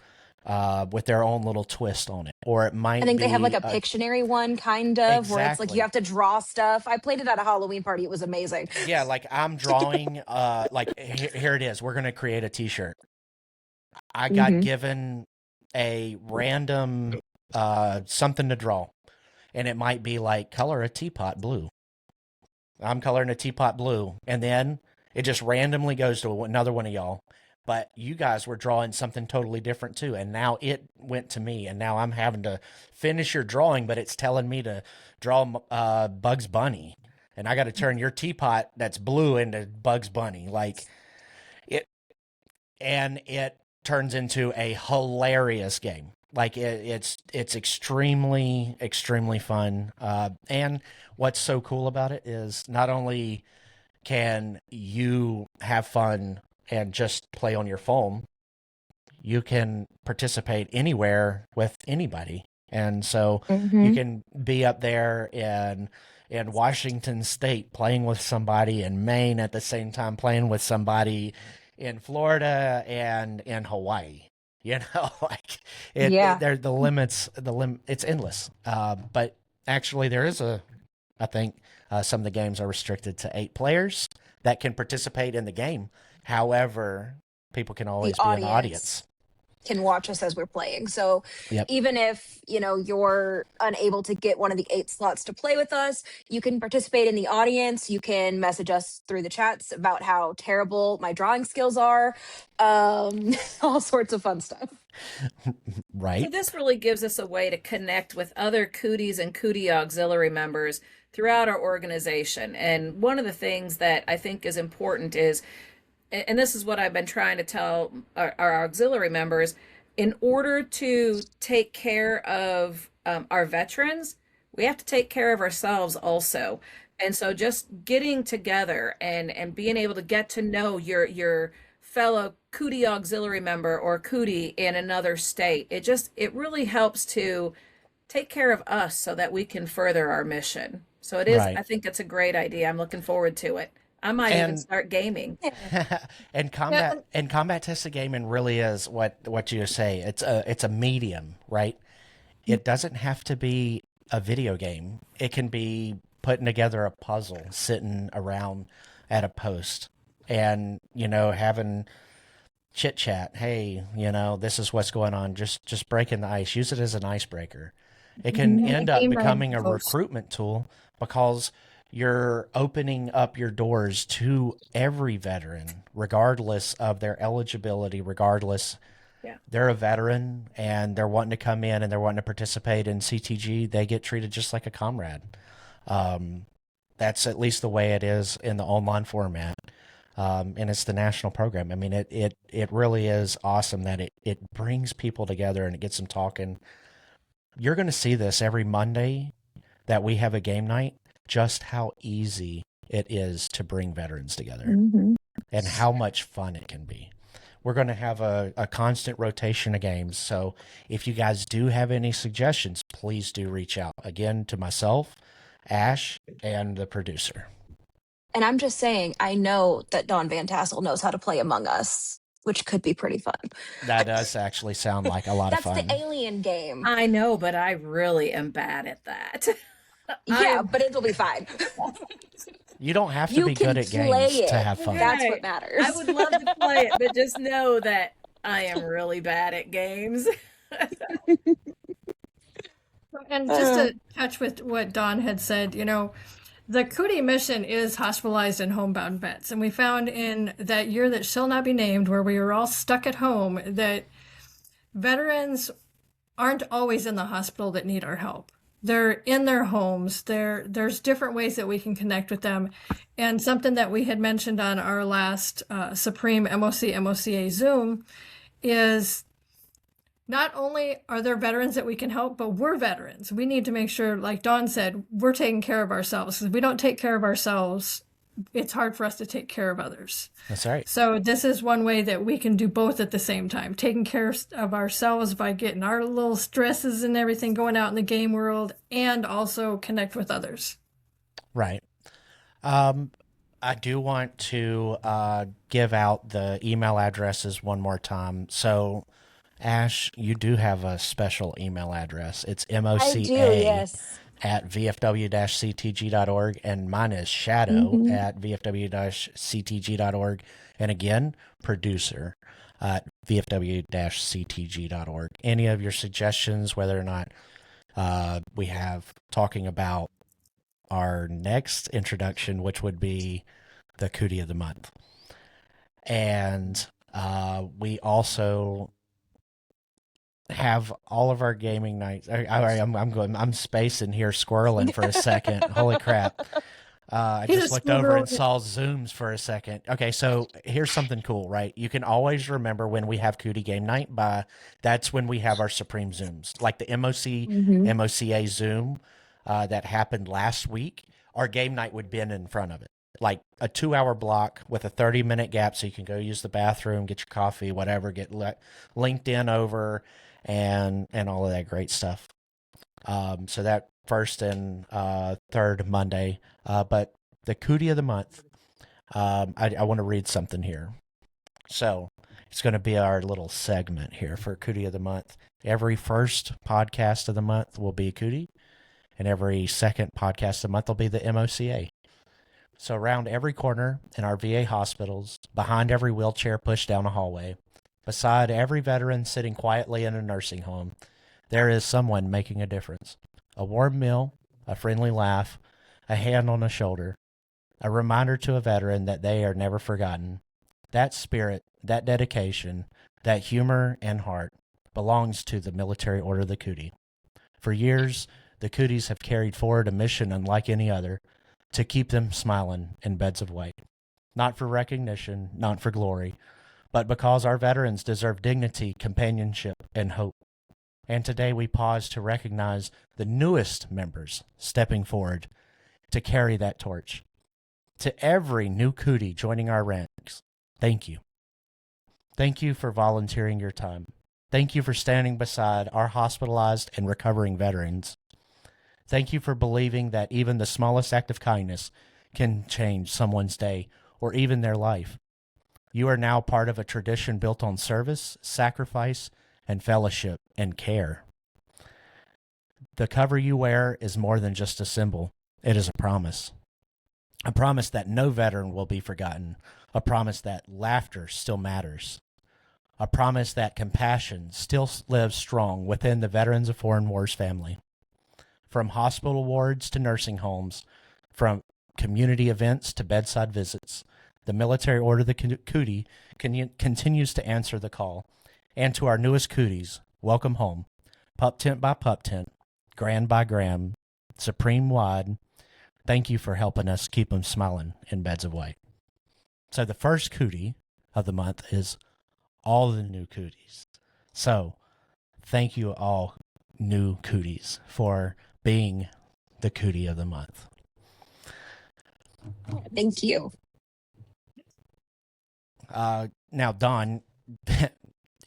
with their own little twist on it. Or it might be. I think they have like a Pictionary one, kind of, where it's like you have to draw stuff. I played it at a Halloween party. It was amazing. Yeah, like I'm drawing, like here it is. We're going to create a t-shirt. I got given a random something to draw, and it might be like color a teapot blue. I'm coloring a teapot blue, and then it just randomly goes to another one of y'all. But you guys were drawing something totally different too, and now it went to me, and now I'm having to finish your drawing, but it's telling me to draw Bugs Bunny, and I got to turn your teapot that's blue into Bugs Bunny, like it, and it turns into a hilarious game. Like it's extremely fun. And what's so cool about it is not only can you have fun and just play on your phone, you can participate anywhere with anybody. And so you can be up there in Washington State playing with somebody, in Maine at the same time playing with somebody in Florida and in Hawaii. You know, like the limits, it's endless. But actually there is I think some of the games are restricted to 8 players that can participate in the game. However, people can always be in the audience. Can watch us as we're playing. So even if, you're unable to get one of the 8 slots to play with us, you can participate in the audience. You can message us through the chats about how terrible my drawing skills are. All sorts of fun stuff. Right. So this really gives us a way to connect with other Cooties and Cootie Auxiliary members throughout our organization. And one of the things that I think is important is, and this is what I've been trying to tell our auxiliary members, in order to take care of our veterans, we have to take care of ourselves also. And so just getting together and being able to get to know your fellow Cootie auxiliary member or Cootie in another state, it really helps to take care of us so that we can further our mission. So it is, I think it's a great idea. I'm looking forward to it. I might even start gaming. And combat tested gaming really is what you say. It's a medium, right? It doesn't have to be a video game. It can be putting together a puzzle, sitting around at a post, and having chit chat. Hey, this is what's going on. Just breaking the ice. Use it as an icebreaker. It can end up becoming a recruitment tool because you're opening up your doors to every veteran, regardless of their eligibility, regardless. Yeah. They're a veteran and they're wanting to come in and they're wanting to participate in CTG. They get treated just like a comrade. That's at least the way it is in the online format. And it's the national program. I mean, it really is awesome that it brings people together and it gets them talking. You're going to see this every Monday that we have a game night, just how easy it is to bring veterans together and how much fun it can be. We're going to have a constant rotation of games. So if you guys do have any suggestions, please do reach out again to myself, Ash, and the producer. And I'm just saying, I know that Don Van Tassel knows how to play Among Us, which could be pretty fun. That does actually sound like a lot of fun. That's the alien game. I know, but I really am bad at that. Yeah, but it'll be fine. You don't have to be good at games to have fun. That's what matters. I would love to play it, but just know that I am really bad at games. And just to touch with what Dawn had said, the Cootie mission is hospitalized and homebound vets. And we found in that year that shall not be named, where we were all stuck at home, that veterans aren't always in the hospital that need our help. They're in their homes. There's different ways that we can connect with them. And something that we had mentioned on our last Supreme MOC MOCA Zoom is not only are there veterans that we can help, but we're veterans. We need to make sure, like Dawn said, we're taking care of ourselves. Because if we don't take care of ourselves, it's hard for us to take care of others. That's right. So this is one way that we can do both at the same time. Taking care of ourselves by getting our little stresses and everything going out in the game world, and also connect with others. Right. I do want to give out the email addresses one more time. So, Ash, you do have a special email address. It's MOCA I do, yes. at VFW-CTG.org, and mine is Shadow at VFW-CTG.org, and again, producer at VFW-CTG.org. Any of your suggestions, whether or not we have talking about our next introduction, which would be the Cootie of the Month. And we also have all of our gaming nights. I'm spacing here, squirreling for a second. Holy crap. I just looked over and saw Zooms for a second. Okay, so here's something cool, right? You can always remember when we have Cootie Game Night. That's when we have our Supreme Zooms. Like the MOC, MOCA Zoom that happened last week, our game night would be in front of it. Like a 2-hour block with a 30-minute gap so you can go use the bathroom, get your coffee, whatever, get linked in over, and all of that great stuff. So that first and third Monday. But the Cootie of the Month, I want to read something here. So it's going to be our little segment here for Cootie of the Month. Every first podcast of the month will be Cootie, and every second podcast of the month will be the MOCA. So around every corner in our VA hospitals, behind every wheelchair pushed down a hallway, beside every veteran sitting quietly in a nursing home, there is someone making a difference. A warm meal, a friendly laugh, a hand on a shoulder, a reminder to a veteran that they are never forgotten. That spirit, that dedication, that humor and heart belongs to the Military Order of the Cootie. For years, the Cooties have carried forward a mission unlike any other, to keep them smiling in beds of white. Not for recognition, not for glory, but because our veterans deserve dignity, companionship, and hope. And today we pause to recognize the newest members stepping forward to carry that torch. To every new Cootie joining our ranks, thank you. Thank you for volunteering your time. Thank you for standing beside our hospitalized and recovering veterans. Thank you for believing that even the smallest act of kindness can change someone's day or even their life. You are now part of a tradition built on service, sacrifice, and fellowship and care. The cover you wear is more than just a symbol. It is a promise. A promise that no veteran will be forgotten. A promise that laughter still matters. A promise that compassion still lives strong within the Veterans of Foreign Wars family. From hospital wards to nursing homes, from community events to bedside visits, the Military Order of the Cootie continues to answer the call. And to our newest Cooties, welcome home. Pup tent by pup tent, grand by gram, supreme wide, thank you for helping us keep them smiling in beds of white. So the first Cootie of the month is all the new Cooties. So thank you all new Cooties for being the Cootie of the month. Thank you. Now, Dawn,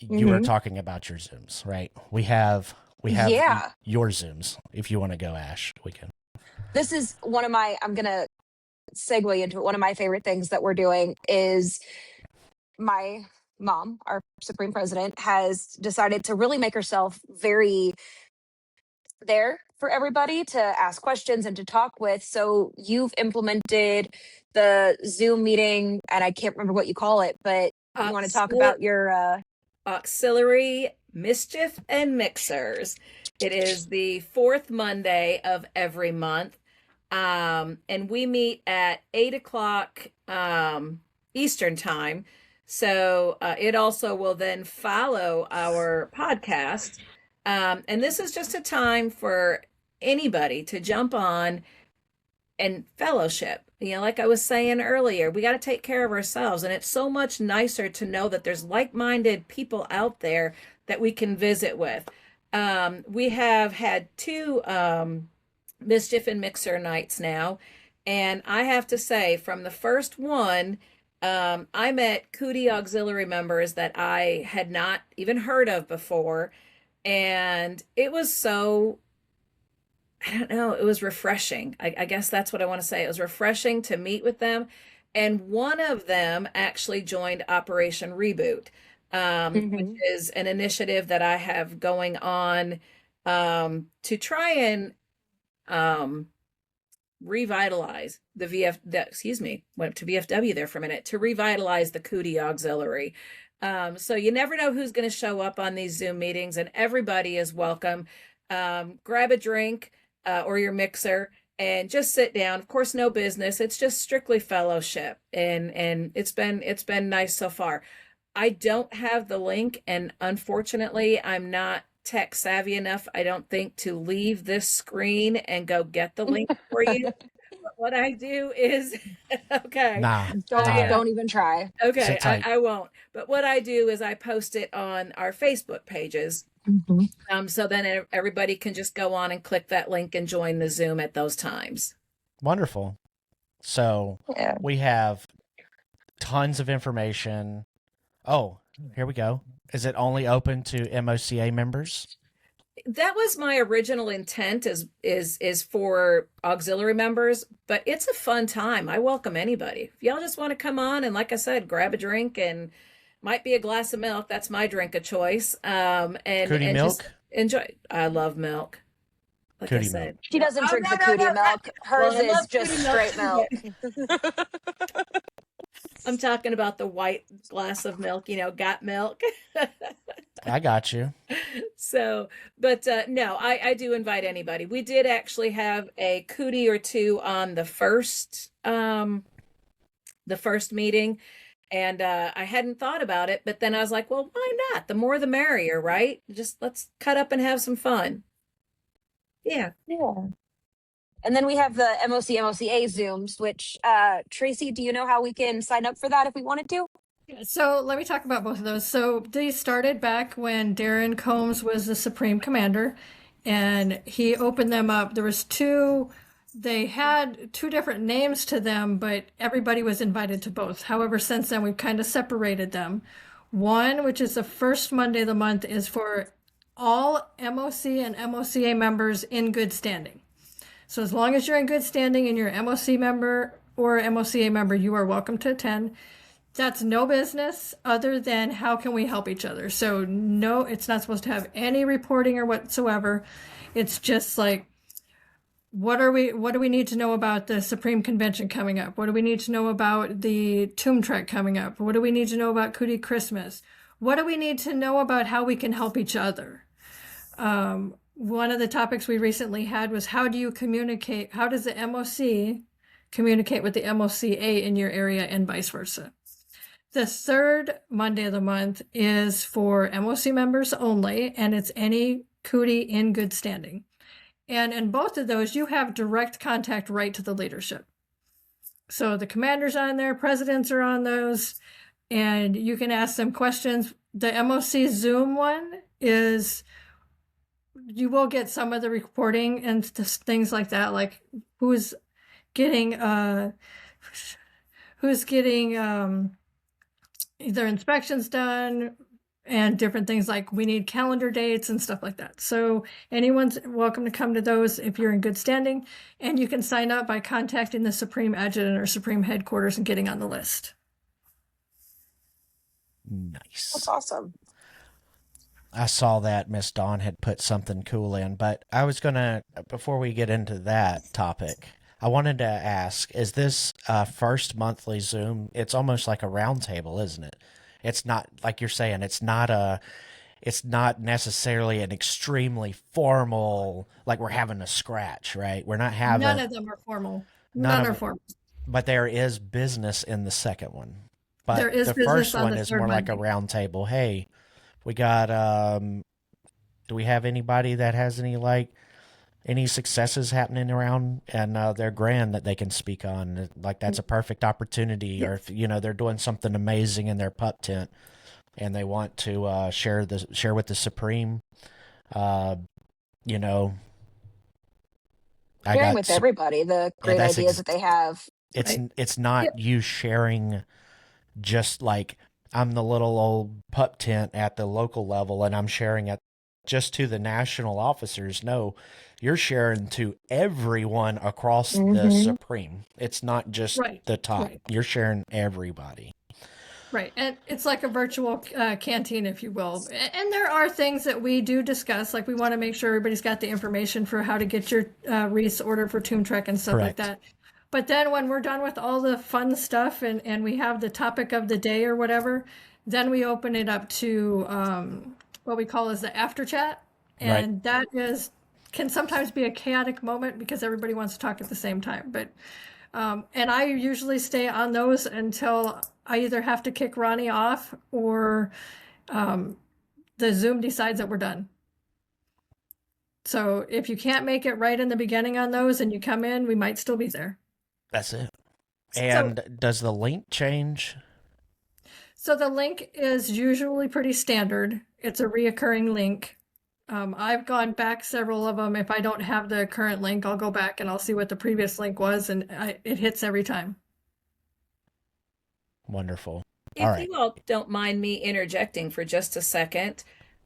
you were talking about your Zooms, right? We have your Zooms. If you want to go, Ash, we can. This is one of my, I'm going to segue into it. One of my favorite things that we're doing is my mom, our Supreme President, has decided to really make herself very there for everybody to ask questions and to talk with. So you've implemented the Zoom meeting, and I can't remember what you call it, but you want to talk about your AuxSILLYry Mischief and Mixers. It is the fourth Monday of every month. And we meet at 8 o'clock Eastern time. So it also will then follow our podcast. And this is just a time for anybody to jump on and fellowship. You know, like I was saying earlier, we got to take care of ourselves. And it's so much nicer to know that there's like-minded people out there that we can visit with. We have had two Mischief and Mixer nights now. And I have to say, from the first one, I met Cootie Auxiliary members that I had not even heard of before. And it was so, I don't know, it was refreshing. I guess that's what I want to say. It was refreshing to meet with them. And one of them actually joined Operation Reboot, which is an initiative that I have going on to try and revitalize went to VFW there for a minute, to revitalize the Cootie Auxiliary. So you never know who's going to show up on these Zoom meetings, and everybody is welcome. Grab a drink or your mixer and just sit down. Of course, no business. It's just strictly fellowship, and it's been nice so far. I don't have the link, and unfortunately, I'm not tech savvy enough, I don't think, to leave this screen and go get the link for you. But what I do is, okay. Nah. Don't even try. Okay, I won't. But what I do is I post it on our Facebook pages. So then everybody can just go on and click that link and join the Zoom at those times. Wonderful. So we have tons of information. Oh, here we go. Is it only open to MOCA members? That was my original intent, is for auxiliary members, but it's a fun time. I welcome anybody. If y'all just want to come on and, like I said, grab a drink, and might be a glass of milk. That's my drink of choice. And Cootie milk? Just enjoy. I love milk. Like Cootie I said. milk. She doesn't drink the Cootie milk. Hers Well, I is love just Cootie straight milk. I'm talking about the white glass of milk, got milk. I got you. So, but no, I do invite anybody. We did actually have a cootie or two on the first meeting, and I hadn't thought about it, but then I was like, well, why not? The more the merrier, right? Just let's cut up and have some fun. Yeah. And then we have the MOCA Zooms, which, Tracy, do you know how we can sign up for that if we wanted to? So let me talk about both of those. So these started back when Darren Combs was the Supreme Commander, and he opened them up. There was they had two different names to them, but everybody was invited to both. However, since then, we've kind of separated them. One, which is the first Monday of the month, is for all MOC and MOCA members in good standing. So as long as you're in good standing and you're an MOC member or MOCA member, you are welcome to attend. That's no business other than how can we help each other. So no, it's not supposed to have any reporting or whatsoever. It's just like, what do we need to know about the Supreme Convention coming up? What do we need to know about the Tomb Trek coming up? What do we need to know about Cootie Christmas? What do we need to know about how we can help each other? One of the topics we recently had was, how do you communicate? How does the MOC communicate with the MOCA in your area, and vice versa? The third Monday of the month is for MOC members only, and it's any Cootie in good standing. And in both of those, you have direct contact right to the leadership. So the commanders on there, presidents are on those, and you can ask them questions. The MOC Zoom one is, you will get some of the reporting and things like that, like who's getting their inspections done, and different things like we need calendar dates and stuff like that. So anyone's welcome to come to those if you're in good standing, and you can sign up by contacting the Supreme Adjutant or Supreme Headquarters and getting on the list. Nice. That's awesome. I saw that Miss Dawn had put something cool in, but I was gonna, before we get into that topic, I wanted to ask, is this first monthly Zoom? It's almost like a round table, isn't it? It's not, like you're saying, it's not it's not necessarily an extremely formal, like we're having a scratch, right? We're not having None of them are formal. none None are of, formal. but there is business in the second one. There But is the business first on one the is third more like a Monday. round table. Hey, we got do we have anybody that has any successes happening around and their grand that they can speak on? Like that's a perfect opportunity. Or if they're doing something amazing in their pup tent and they want to share with the Supreme, uh, you know, I Sharing got with everybody the yeah. great ideas that they have. Right. It's not Yep. you sharing just like I'm the little old pup tent at the local level and I'm sharing it just to the national officers. No, you're sharing to everyone across the Hmm. Supreme. It's not just Right. the top. Right. You're sharing everybody. Right. And it's like a virtual canteen, if you will. And there are things that we do discuss, like we want to make sure everybody's got the information for how to get your wreaths ordered for Tomb Trek and stuff like Correct. that. But then when we're done with all the fun stuff and we have the topic of the day or whatever, then we open it up to what we call as the after chat. Right. And that can sometimes be a chaotic moment because everybody wants to talk at the same time. But and I usually stay on those until I either have to kick Ronnie off or the Zoom decides that we're done. So if you can't make it right in the beginning on those and you come in, we might still be there. That's it. So, And does the link change? so the link is usually pretty standard. It's a reoccurring link. I've gone back several of them. If I don't have the current link, I'll go back and I'll see what the previous link was, and it hits every time. Wonderful. If All right. you all don't mind me interjecting for just a second,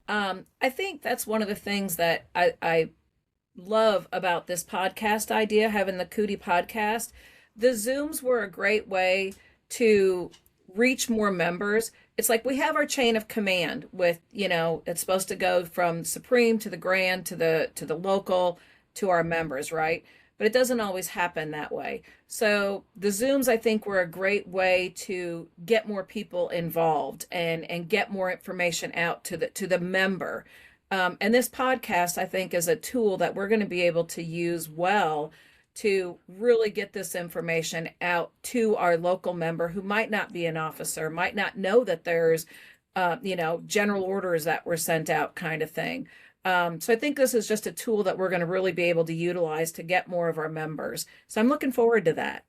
I think that's one of the things that I love about this podcast idea, having the Cootie podcast. The Zooms were a great way to reach more members. It's like we have our chain of command with, it's supposed to go from Supreme to the Grand to the local to our members, right? But it doesn't always happen that way. So the Zooms, I think, were a great way to get more people involved and get more information out to the member. And this podcast, I think, is a tool that we're going to be able to use well to really get this information out to our local member who might not be an officer, might not know that there's, general orders that were sent out kind of thing. So I think this is just a tool that we're going to really be able to utilize to get more of our members. So I'm looking forward to that.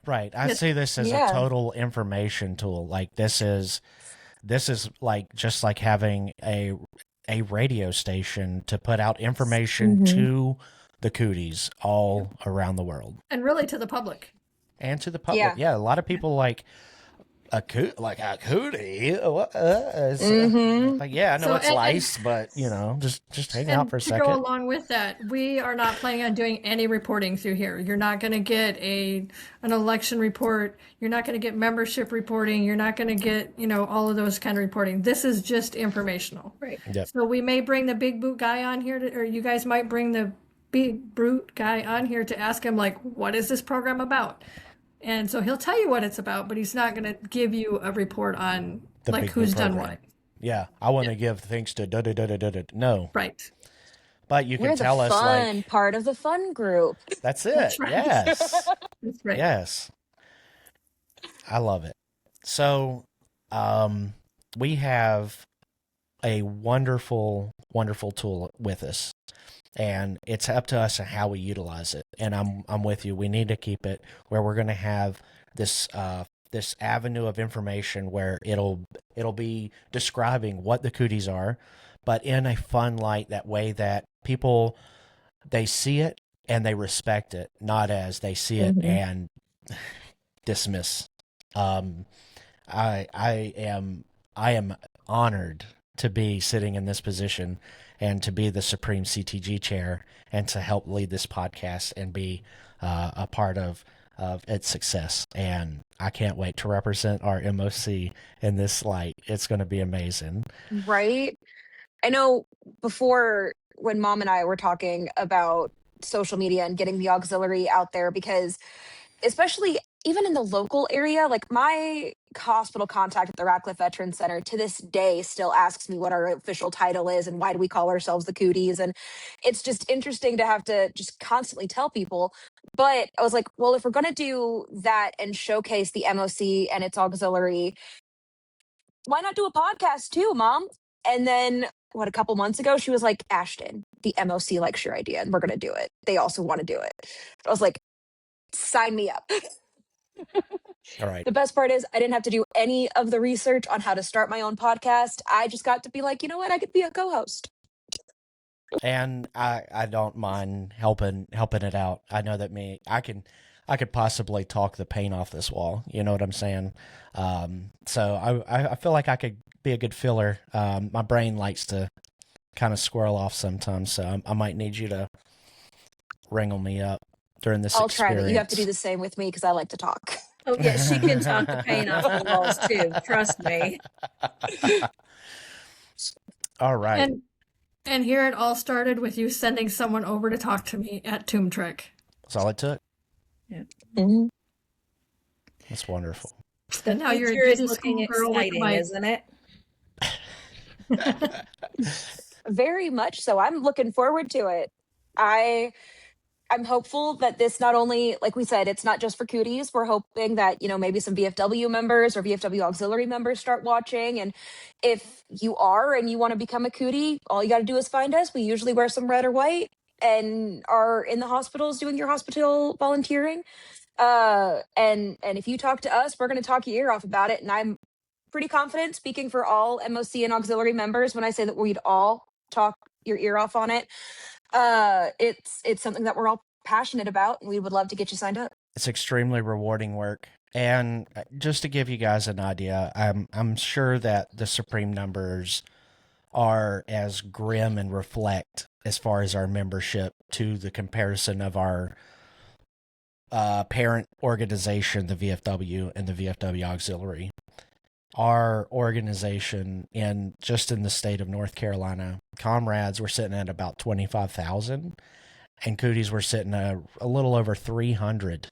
Right. I see this as a Yeah. total information tool. Like this is like just like having a radio station to put out information Mhm. to the cooties all around the world And really to the public. and to the public. Yeah. Yeah, a lot of people like a cootie. Mhm. Like, yeah, I know So, it's nice, but just hang out for a to go second. along with that, we are not planning on doing any reporting through here. You're not going to get an election report. You're not going to get membership reporting. You're not going to get, all of those kind of reporting. This is just informational. Right. Yep. So we may bring the big boot guy on here, or you guys might bring the big brute guy on here to ask him, like, what is this program about? And so he'll tell you what it's about, but he's not going to give you a report on The like big who's boot done program. what. Yeah, I want to give thanks to da. No, Right. but you can We're the tell us fun like part of the fun group. that's it. That's right. Yes. That's right. Yes. I love it. So, we have a wonderful, wonderful tool with us, and it's up to us and how we utilize it. And I'm with you. We need to keep it where we're going to have this this avenue of information where it'll be describing what the cooties are, but in a fun light, that way that people they see it and they respect it, not as they see it Mhm. and dismiss. I am honored to be sitting in this position and to be the Supreme CTG chair and to help lead this podcast and be a part of its success. And I can't wait to represent our MOC in this light. It's going to be amazing. Right? I know before when Mom and I were talking about social media and getting the auxiliary out there, because especially even in the local area, like my hospital contact at the Radcliffe Veterans Center to this day still asks me what our official title is and why do we call ourselves the Cooties. And it's just interesting to have to just constantly tell people. But I was like, well, if we're going to do that and showcase the MOC and its auxiliary, why not do a podcast too, Mom? And then a couple months ago, she was like, Ashton, the MOC likes your idea and we're going to do it. They also want to do it. I was like, sign me up. All right. The best part is I didn't have to do any of the research on how to start my own podcast. I just got to be like, you know what? I could be a co-host. And I don't mind helping it out. I know that I could possibly talk the paint off this wall. You know what I'm saying? So I feel like I could be a good filler. My brain likes to kind of squirrel off sometimes, so I might need you to wrangle me up during this I'll experience. try, but you have to do the same with me because I like to talk. Oh, yeah, she can talk the paint off the walls too. Trust me. All right. And here it all started with you sending someone over to talk to me at Tomb Trick. That's all it took. Yeah. Mm-hmm. That's wonderful. And now you're Future a is Disney looking schoolgirl with exciting, my isn't it? Very much so. I'm looking forward to it. I'm hopeful that this not only, like we said, it's not just for Cooties. We're hoping that, maybe some VFW members or VFW Auxiliary members start watching. And if you are and you want to become a Cootie, all you got to do is find us. We usually wear some red or white and are in the hospitals doing your hospital volunteering. And if you talk to us, we're going to talk your ear off about it. And I'm pretty confident speaking for all MOC and auxiliary members when I say that we'd all talk your ear off on it. It's something that we're all passionate about, and we would love to get you signed up. It's extremely rewarding work. And just to give you guys an idea, I'm sure that the Supreme numbers are as grim and reflect as far as our membership to the comparison of our parent organization, the VFW and the VFW Auxiliary. Our organization in the state of North Carolina, comrades were sitting at about 25,000 and Cooties were sitting at a little over 300.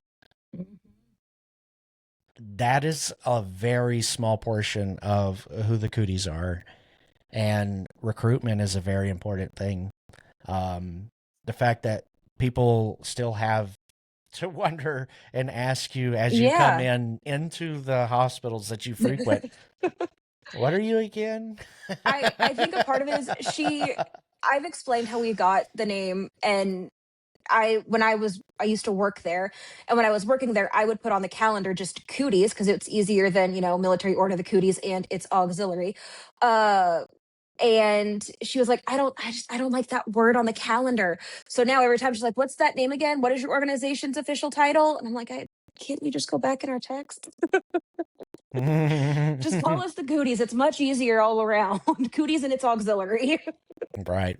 That is a very small portion of who the Cooties are. And recruitment is a very important thing. The fact that people still have to wonder and ask you as you come into the hospitals that you frequent, what are you again? I think a part of it is I've explained how we got the name, and I used to work there, and when I was working there, I would put on the calendar just Cooties because it's easier than, Military Order of the Cooties and its auxiliary. And she was like, I don't like that word on the calendar. So now every time she's like, what's that name again? What is your organization's official title? And I'm like, can't we just go back in our text? Just call us the Cooties. It's much easier all around. Cooties and its auxiliary. Right.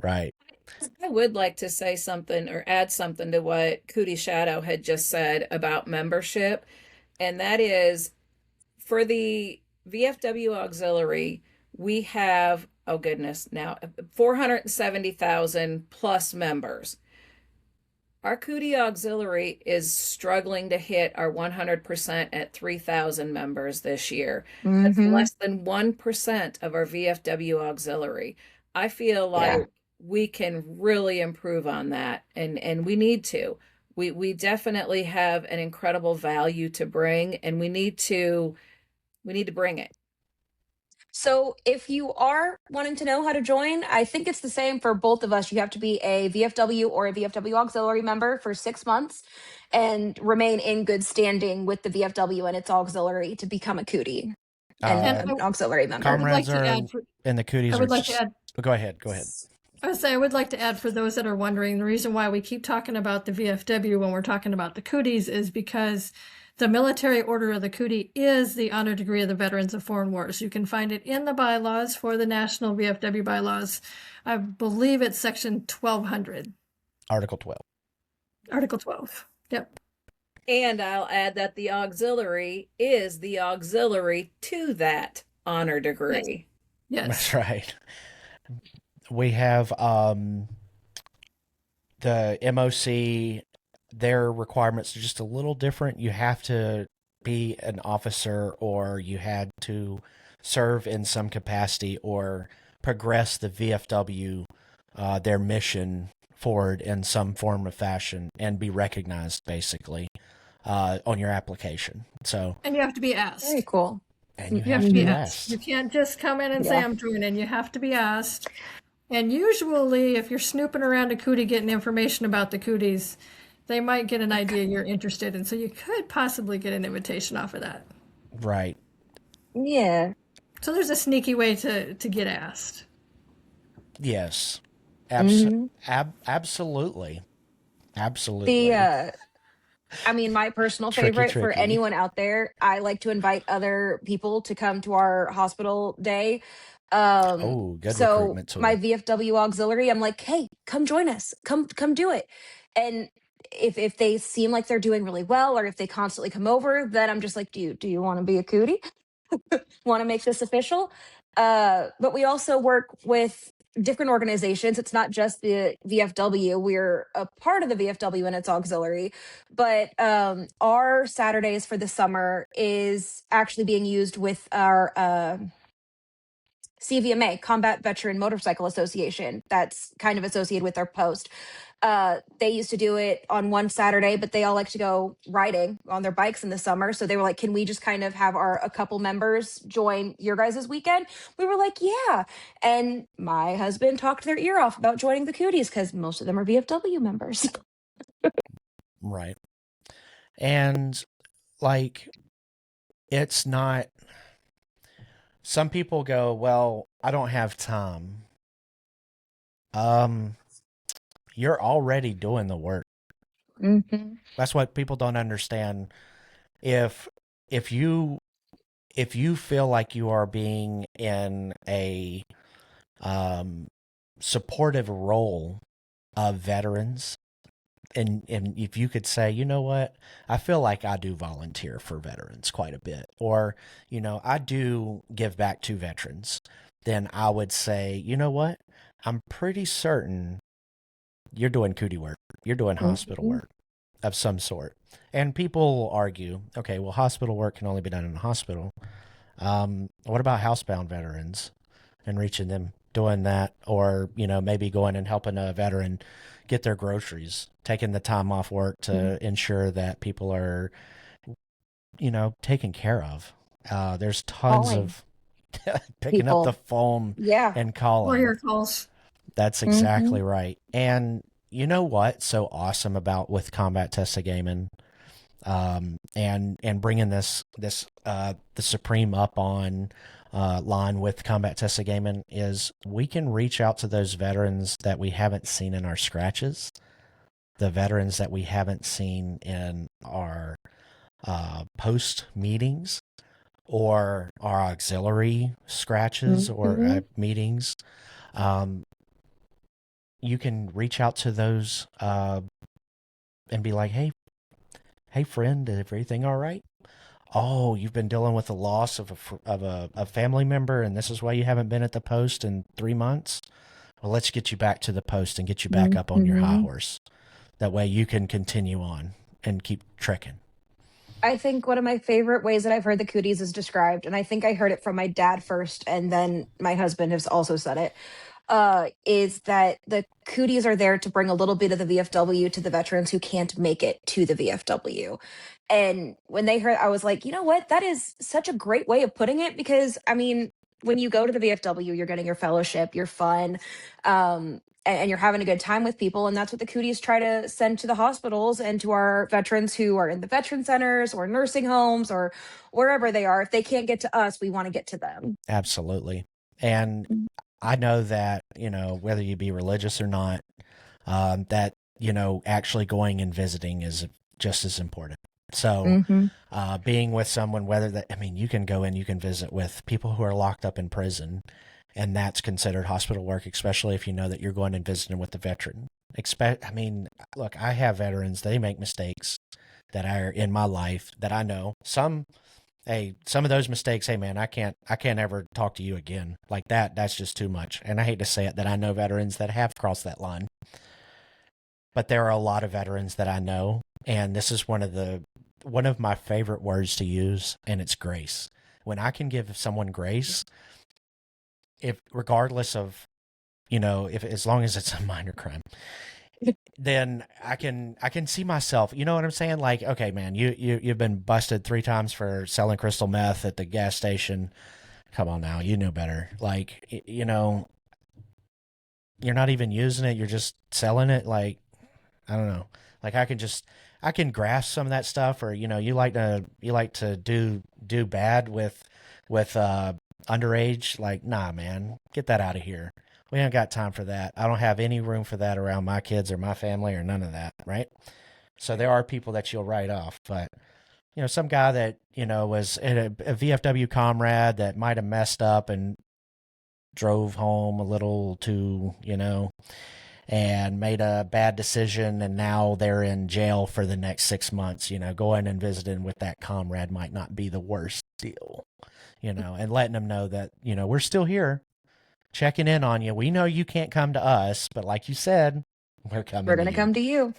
I would like to say something or add something to what Cootie Shadow had just said about membership. And that is, for the VFW Auxiliary, we have, oh goodness, now 470,000 plus members. Our Cootie Auxiliary is struggling to hit our 100% at 3,000 members this year. That's less than 1% of our VFW Auxiliary. I feel like we can really improve on that, and we need to. We definitely have an incredible value to bring, and we need to bring it. So if you are wanting to know how to join, I think it's the same for both of us. You have to be a VFW or a VFW Auxiliary member for 6 months and remain in good standing with the VFW and its auxiliary to become a Cootie and an auxiliary member. Comrades and the Cooties. I would like to add. Go ahead. I would like to add, for those that are wondering, the reason why we keep talking about the VFW when we're talking about the Cooties is because the Military Order of the Cootie is the honor degree of the Veterans of Foreign Wars. You can find it in the bylaws for the National VFW bylaws. I believe it's section 1200. Article 12. Article 12. Yep. And I'll add that the auxiliary is the auxiliary to that honor degree. Yes. That's right. We have the MOC, their requirements are just a little different. You have to be an officer or you had to serve in some capacity or progress the VFW, their mission forward in some form of fashion and be recognized basically on your application. So, And you have to be Very asked. cool. and you You have have to be be asked. You asked. can't just come in and say, Yeah. I'm joining. You have to be asked. And usually, if you're snooping around a cootie getting information about the cooties, they might get an idea you're interested in. So you could possibly get an invitation off of that. Right. Yeah. So there's a sneaky way to get asked. Yes. Mhm. Absolutely. The Absolutely. I mean, my personal Tricky, favorite for tricky. anyone out there, I like to invite other people to come to our hospital day. Oh, good So recruitment my tool. VFW Auxiliary, I'm like, hey, come join us. Come do it. And if they seem like they're doing really well, or if they constantly come over, then I'm just like, do you want to be a cootie? Want to make this official? But we also work with different organizations. It's not just the VFW. We're a part of the VFW and its auxiliary. But our Saturdays for the summer is actually being used with our CVMA, Combat Veteran Motorcycle Association. That's kind of associated with our post. They used to do it on one Saturday, but they all like to go riding on their bikes in the summer. So they were like, can we just kind of have a couple members join your guys' weekend? We were like, yeah. And my husband talked their ear off about joining the Cooties because most of them are VFW members. Right. And like, it's not, some people go, well, I don't have time. You're already doing the work. Mm-hmm. That's what people don't understand. If if you if you feel like you are being in a supportive role of veterans, and if you could say, you know what, I feel like I do volunteer for veterans quite a bit, or I do give back to veterans, then I would say, you know what, I'm pretty certain you're doing cootie work, you're doing hospital Mm-hmm. work of some sort. And people will argue, okay, well, hospital work can only be done in a hospital. What about housebound veterans and reaching them, doing that, or maybe going and helping a veteran get their groceries, taking the time off work to ensure that people are taken care of. There's tons Calling of picking up the people. phone Yeah. and Or calling. your calls. That's Mm-hmm. exactly right. And you know what's so awesome about with Combat Testa Gaming, and bringing the Supreme up on line with Combat Testa Gaming is we can reach out to those veterans that we haven't seen in our scratches, the veterans that we haven't seen in our post meetings or our auxiliary scratches or Mm-hmm. meetings. Um, you can reach out to those and be like, hey, friend, is everything all right? Oh, you've been dealing with the loss of a family member, and this is why you haven't been at the post in 3 months. Well, let's get you back to the post and get you back up on your high Mm-hmm. horse. That way you can continue on and keep trekking. I think one of my favorite ways that I've heard the cooties is described, and I think I heard it from my dad first, and then my husband has also said it, is that the cooties are there to bring a little bit of the VFW to the veterans who can't make it to the VFW. And when they heard, I was like, you know what? That is such a great way of putting it because, I mean, when you go to the VFW, you're getting your fellowship, you're fun, and you're having a good time with people. And that's what the cooties try to send to the hospitals and to our veterans who are in the veteran centers or nursing homes or wherever they are. If they can't get to us, we want to get to them. Absolutely. And I know that, whether you be religious or not, that, actually going and visiting is just as important. So, Mm-hmm. being with someone, you can go in, you can visit with people who are locked up in prison, and that's considered hospital work, especially if you know that you're going and visiting with the veteran. Look, I have veterans, they make mistakes that are in my life that I know. Some of those mistakes, hey man, I can't ever talk to you again. Like that's just too much. And I hate to say it that I know veterans that have crossed that line. But there are a lot of veterans that I know, and this is one of the one of my favorite words to use, and it's grace. When I can give someone grace, if regardless of, if as long as it's a minor crime, then I can see myself. You know what I'm saying? Like, okay, man, you've been busted 3 times for selling crystal meth at the gas station. Come on now, you know better. Like, you're not even using it. You're just selling it. Like, I don't know. Like, I can grasp some of that stuff, or, you like to do bad with underage. Like, nah, man, get that out of here. We ain't got time for that. I don't have any room for that around my kids or my family or none of that, right? So there are people that you'll write off, but some guy that was a VFW comrade that might have messed up and drove home a little too, and made a bad decision, and now they're in jail for the next 6 months. Going and visiting with that comrade might not be the worst deal, and letting them know that we're still here, checking in on you. We know you can't come to us, but like you said, we're coming. We're going to come to you.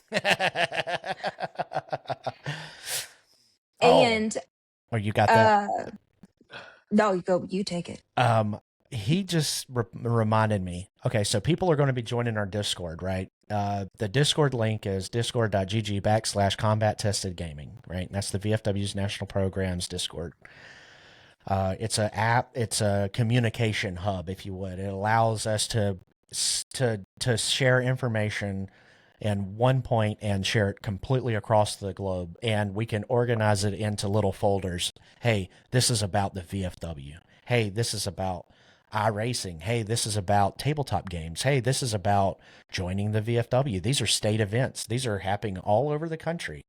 Oh, And or you got that? no, you take it. He just reminded me. Okay, so people are going to be joining our Discord, right? The Discord link is discord.gg/combat tested gaming, right? And that's the VFW's National Programs Discord. It's an app. It's a communication hub, if you would. It allows us to share information in one point and share it completely across the globe, and we can organize it into little folders. Hey, this is about the VFW. Hey, this is about iRacing. Hey, this is about tabletop games. Hey, this is about joining the VFW. These are state events. These are happening all over the country.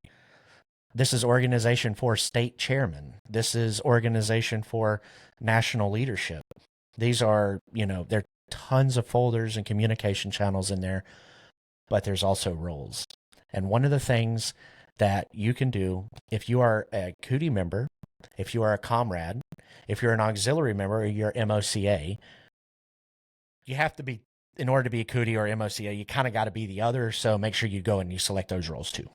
This is organization for state chairman. This is organization for national leadership. These are, there are tons of folders and communication channels in there, but there's also roles. And one of the things that you can do if you are a Cootie member, if you are a comrade, if you're an auxiliary member, or you're MOCA, you have to be, in order to be a Cootie or MOCA, you kind of got to be the other. So make sure you go and you select those roles too.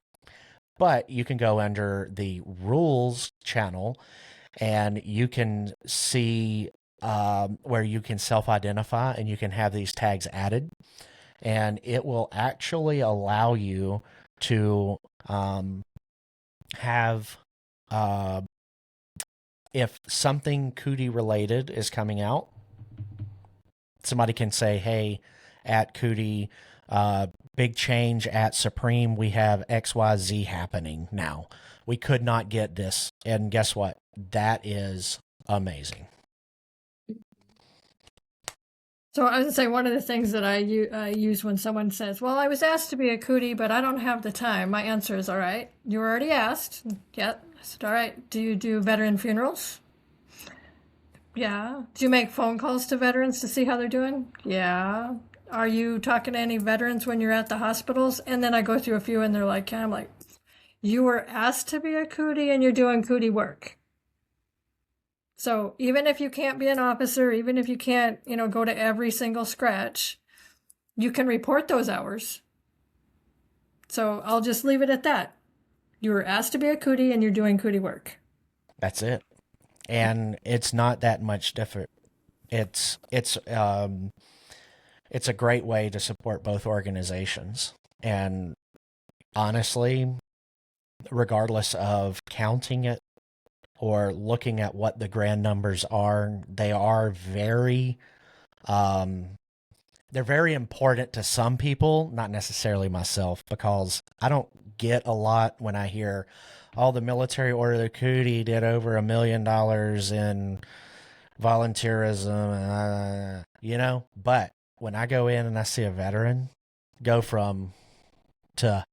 But you can go under the rules channel and you can see where you can self-identify, and you can have these tags added. And it will actually allow you to have, if something Cootie related is coming out, somebody can say, hey, at Cootie, big change at Supreme, we have XYZ happening now. We could not get this. And guess what? That is amazing. So I would say one of the things that I use when someone says, well, I was asked to be a Cootie, but I don't have the time. My answer is, all right, you were already asked. Yep. I said, all right, do you do veteran funerals? Yeah. Do you make phone calls to veterans to see how they're doing? Yeah. Are you talking to any veterans when you're at the hospitals? And then I go through a few and they're like, yeah. I'm like, you were asked to be a Cootie and you're doing Cootie work. So even if you can't be an officer, even if you can't, go to every single scratch, you can report those hours. So I'll just leave it at that. You were asked to be a Cootie and you're doing Cootie work. That's it. And it's not that much different. It's a great way to support both organizations. And honestly, regardless of counting it or looking at what the grand numbers are, they are very, they're very important to some people, not necessarily myself, because I don't get a lot when I hear, oh, the military order the Cootie did over $1 million in volunteerism, but when I go in and I see a veteran go from to,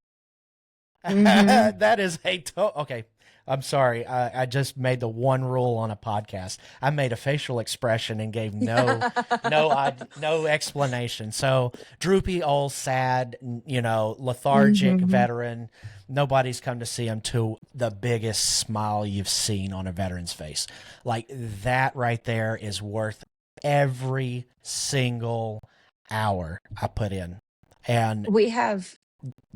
that is okay. I'm sorry. I just made the one rule on a podcast. I made a facial expression and gave no explanation. So droopy, old, sad, lethargic veteran. Nobody's come to see him, to the biggest smile you've seen on a veteran's face. Like, that right there is worth every single hour I put in. And We have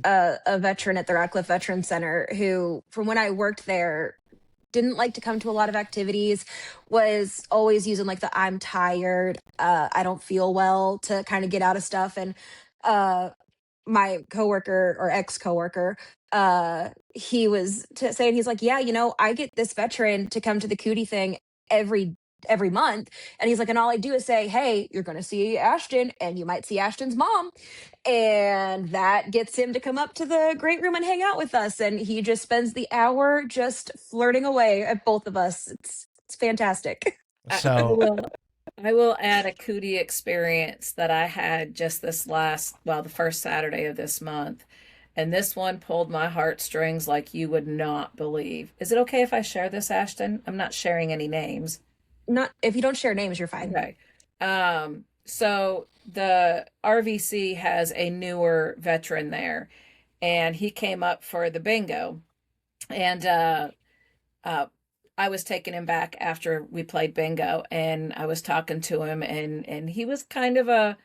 a veteran at the Radcliffe Veteran Center who, from when I worked there, didn't like to come to a lot of activities, was always using like the I'm tired, I don't feel well to kind of get out of stuff. And uh, my coworker or ex coworker, he was saying, he's like, yeah, I get this veteran to come to the Cootie thing every month, and he's like, and all I do is say, hey, you're going to see Ashton, and you might see Ashton's mom, and that gets him to come up to the great room and hang out with us, and he just spends the hour just flirting away at both of us. It's fantastic. I So, will add a cootie experience that I had just the first Saturday of this month. And this one pulled my heartstrings like you would not believe. Is it okay if I share this, Ashton? I'm not sharing any names. Not if you don't share names, you're fine. Okay. So the RVC has a newer veteran there, and he came up for the bingo. And uh, I was taking him back after we played bingo, and I was talking to him, and he was kind of a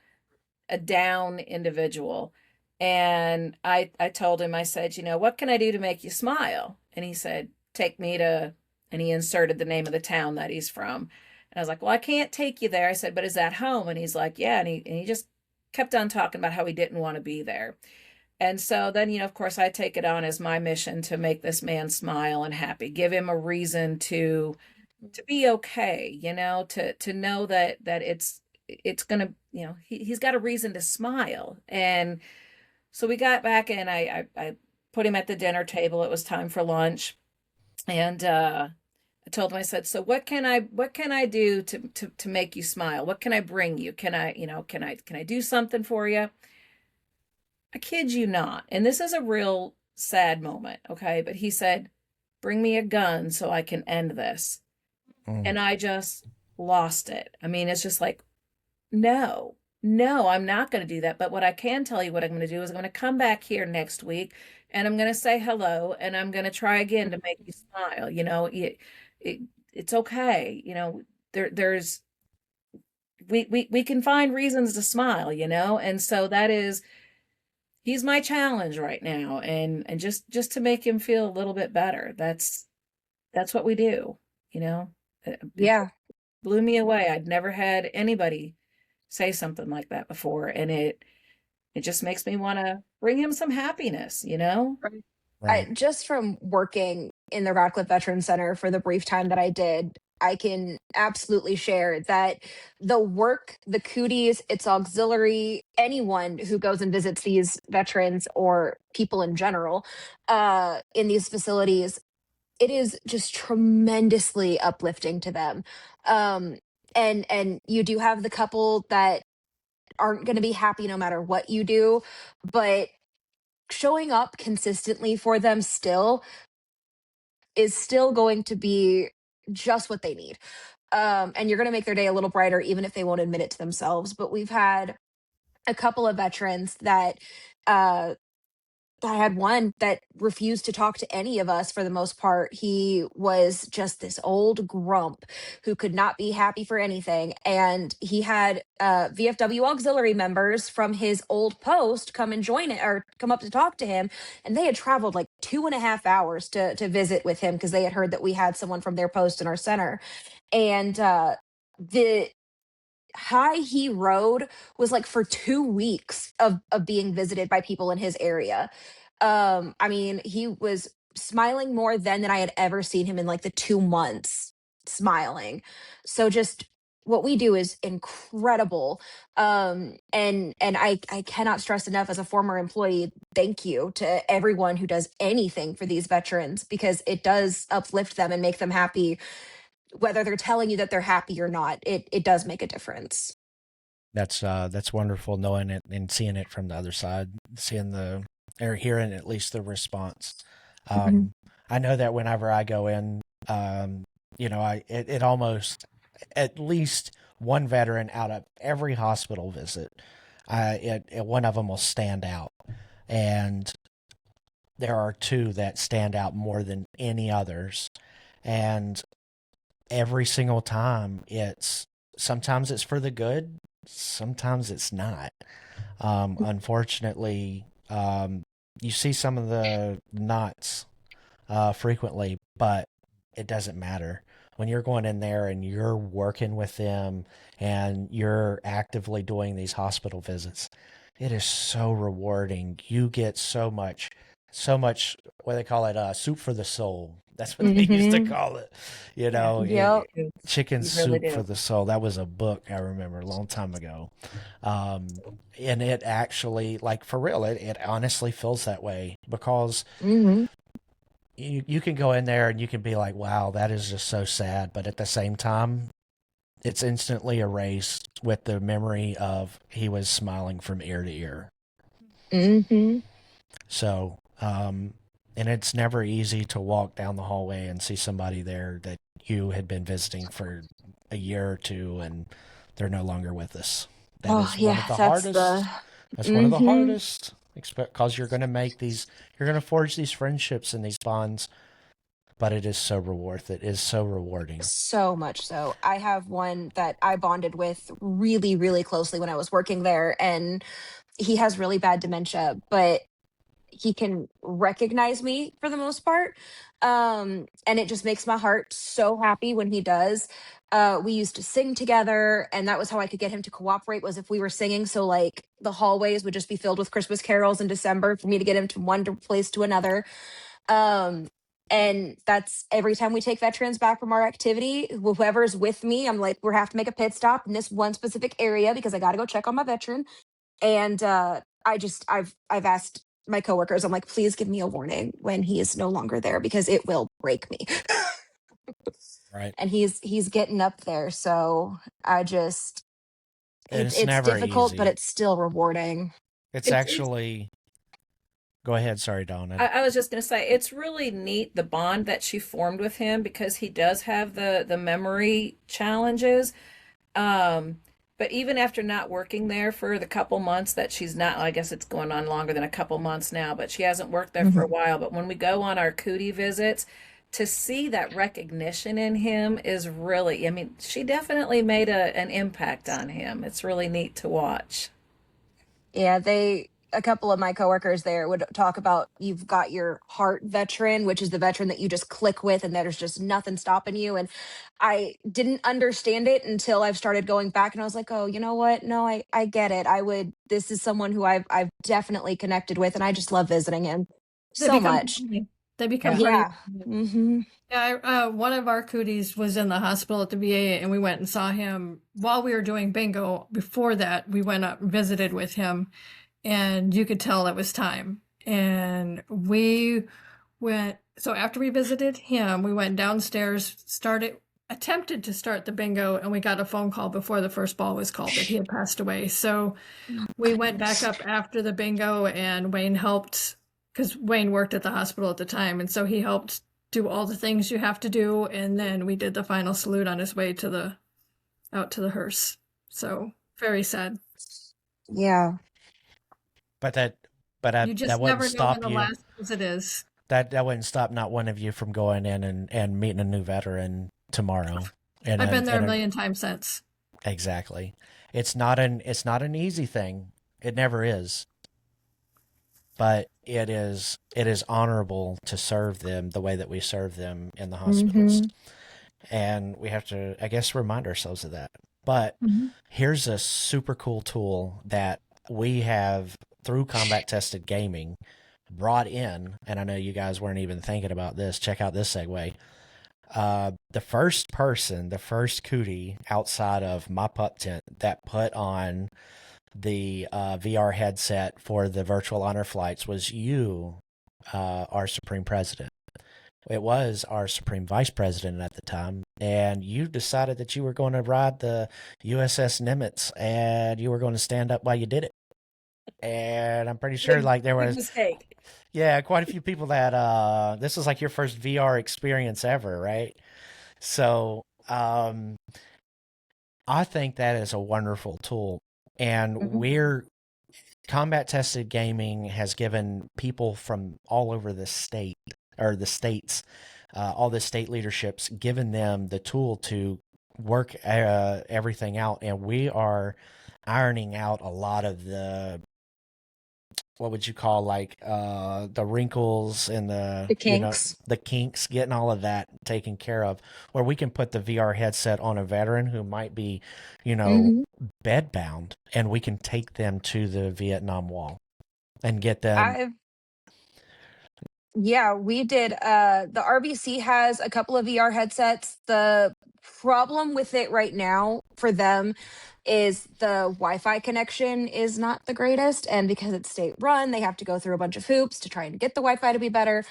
down individual. And I told him, I said, what can I do to make you smile? And he said, take me to, and he inserted the name of the town that he's from. And I was like, well, I can't take you there. I said, but is that home? And he's like, yeah. And he just kept on talking about how he didn't want to be there. And so then, of course, I take it on as my mission to make this man smile and happy, give him a reason to be okay, to know that it's gonna, he's got a reason to smile. And so we got back, and I put him at the dinner table. It was time for lunch, and I told him, I said, so what can I do to make you smile? What can I bring you? Can I do something for you? I kid you not. And this is a real sad moment, okay? But he said, bring me a gun so I can end this. And I just lost it. I mean, it's just like, no, I'm not going to do that. But what I can tell you, what I'm going to do is I'm going to come back here next week, and I'm going to say hello, and I'm going to try again to make you smile. It's okay. There's we can find reasons to smile, and so he's my challenge right now, and just to make him feel a little bit better. That's what we do, It Yeah. blew me away. I'd never had anybody say something like that before, and it just makes me want to bring him some happiness, right. Just from working in the Radcliffe Veteran Center for the brief time that I did, I can absolutely share that the work, the Cooties, its auxiliary, anyone who goes and visits these veterans or people in general in these facilities, it is just tremendously uplifting to them. Um, and you do have the couple that aren't going to be happy no matter what you do, but showing up consistently for them still is still going to be just what they need. And you're going to make their day a little brighter, even if they won't admit it to themselves. But we've had a couple of veterans that uh, I had one that refused to talk to any of us for the most part. He was just this old grump who could not be happy for anything. And he had VFW Auxiliary members from his old post come and join it or come up to talk to him. And they had traveled like 2.5 hours to visit with him because they had heard that we had someone from their post in our center. And the high he rode was like for 2 weeks of being visited by people in his area. I mean, he was smiling more then than I had ever seen him in like the 2 months smiling. So just what we do is incredible. And I cannot stress enough as a former employee, thank you to everyone who does anything for these veterans because it does uplift them and make them happy whether they're telling you that they're happy or not. It does make a difference. That's wonderful knowing it and seeing it from the other side, seeing or hearing at least the response. Mhm. I know that whenever I go in, it almost at least one veteran out of every hospital visit, one of them will stand out, and there are two that stand out more than any others, and every single time sometimes it's for the good, sometimes it's not. Unfortunately, you see some of the knots frequently, but it doesn't matter. When you're going in there and you're working with them and you're actively doing these hospital visits, it is so rewarding. You get so much, what they call it, soup for the soul. That's what they used to Mm-hmm. call it. Yeah, Yep. Chicken you really soup for do. the soul. That was a book I remember a long time ago. Um, and it actually, like for real, it honestly feels that way because Mm-hmm. you can go in there and you can be like, wow, that is just so sad. But at the same time, it's instantly erased with the memory of he was smiling from ear to ear. Mm-hmm. So, and it's never easy to walk down the hallway and see somebody there that you had been visiting for a year or two and they're no longer with us. That Oh is one yeah, of the that's the. hardest. That's one of the Mm-hmm. hardest, because you're going to make these, you're going to forge these friendships and these bonds, but it is so worth it. It is so rewarding. So much so. I have one that I bonded with really, really closely when I was working there, and he has really bad dementia, but he can recognize me for the most part. And it just makes my heart so happy when he does. We used to sing together, and that was how I could get him to cooperate, was if we were singing. So like the hallways would just be filled with Christmas carols in December for me to get him to one place to another. Um, and that's every time we take veterans back from our activity, whoever's with me, I'm like, we have to make a pit stop in this one specific area because I got to go check on my veteran. And I've asked my coworkers, I'm like, please give me a warning when he is no longer there because it will break me. Right. And he's getting up there, so I just And it's it's never difficult, but easy. it's still rewarding. It's It's actually, go ahead. Sorry, Donna. I was just going to say it's really neat the bond that she formed with him because he does have the memory challenges. Um, but even after not working there for the couple months that she's not, I guess it's going on longer than a couple months now, but she hasn't worked there for a Mhm. while. But when we go on our cootie visits, to see that recognition in him is really, I mean, she definitely made an impact on him. It's really neat to watch. Yeah, a couple of my coworkers there would talk about, you've got your heart veteran, which is the veteran that you just click with and there's just nothing stopping you. And I didn't understand it until I've started going back, and I was like, oh, you know what? No, I get it. This is someone who I've definitely connected with, and I just love visiting him They so become much. family. They become Yeah. pretty. Yeah. Hmm. Yeah, one of our cooties was in the hospital at the VA, and we went and saw him while we were doing bingo. Before that, we went up and visited with him, and you could tell it was time. And we went, so after we visited him, we went downstairs, attempted to start the bingo, and we got a phone call before the first ball was called that he had passed away. So we went back up after the bingo, and Wayne helped, because Wayne worked at the hospital at the time, and so he helped do all the things you have to do, and then we did the final salute on his way to the out to the hearse. So very sad. Yeah. But You that just wouldn't never know when stop the you. last visit is. That wouldn't stop not one of you from going in and meeting a new veteran tomorrow. I've been there a And million times since. exactly. It's not an easy thing. It never is. But it is honorable to serve them the way that we serve them in the hospitals. Hmm. And we have to, I guess, remind ourselves of that. But Mm-hmm. here's a super cool tool that we have, through combat tested gaming, brought in. And I know you guys weren't even thinking about this. Check out this segue. The first cootie outside of my pup tent that put on the VR headset for the virtual honor flights was you, our Supreme President. It was our Supreme Vice President at the time, and you decided that you were going to ride the USS Nimitz, and you were going to stand up while you did it. And I'm pretty sure, like, there Big was, mistake. yeah, quite a few people that this was like your first VR experience ever, right? So, I think that is a wonderful tool, and Hmm. combat tested gaming has given people from all over the state, or the states, all the state leaderships, given them the tool to work everything out. And we are ironing out a lot of what would you call like the wrinkles and The kinks. the kinks, getting all of that taken care of, where we can put the VR headset on a veteran who might be, Mhm. bedbound, and we can take them to the Vietnam Wall and get them. Yeah, we did. The RBC has a couple of VR headsets. The problem with it right now for them is the Wi-Fi connection is not the greatest, and because it's state run, they have to go through a bunch of hoops to try and get the Wi-Fi to be better.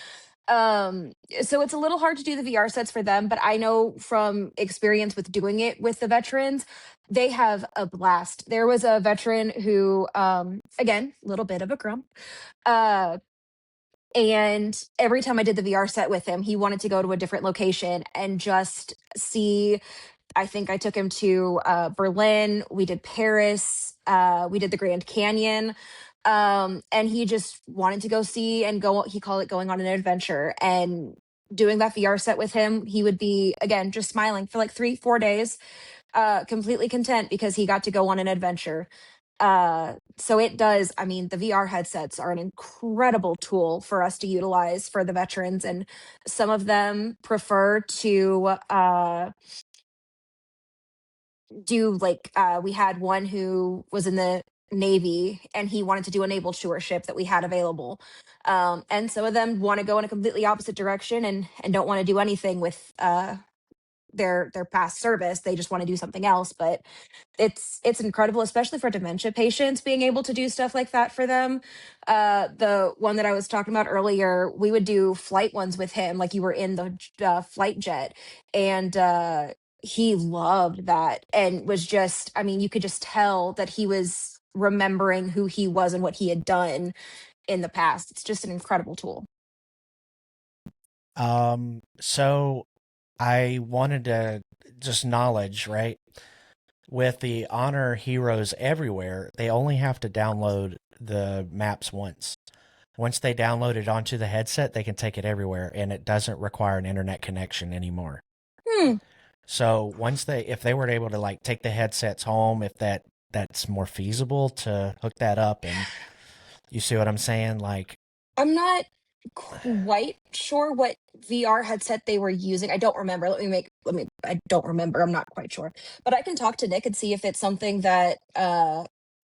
So it's a little hard to do the VR sets for them, but I know from experience with doing it with the veterans, they have a blast. There was a veteran who, again, a little bit of a grump. Uh, and every time I did the VR set with him, he wanted to go to a different location and just see. I think I took him to Berlin. We did Paris. We did the Grand Canyon. And he just wanted to go see and go. He called it going on an adventure. And doing that VR set with him, he would be, again, just smiling for like 3-4 days, completely content because he got to go on an adventure. So it does, I mean, the VR headsets are an incredible tool for us to utilize for the veterans, and some of them prefer to do like we had one who was in the Navy and he wanted to do a naval tourship that we had available. And some of them want to go in a completely opposite direction and don't want to do anything with their past service. They just want to do something else. But it's incredible, especially for dementia patients, being able to do stuff like that for them. The one that I was talking about earlier, we would do flight ones with him, like you were in the flight jet, and he loved that and was just, I mean, you could just tell that he was remembering who he was and what he had done in the past. It's just an incredible tool. So I wanted to just knowledge, right? With the Honor Heroes everywhere, they only have to download the maps once. Once they download it onto the headset, they can take it everywhere, and it doesn't require an internet connection anymore. Hmm. So if they were able to like take the headsets home, if that's more feasible to hook that up, and you see what I'm saying? Like, I'm not quite sure what VR headset they were using. I don't remember. I don't remember. I'm not quite sure. But I can talk to Nick and see if it's something that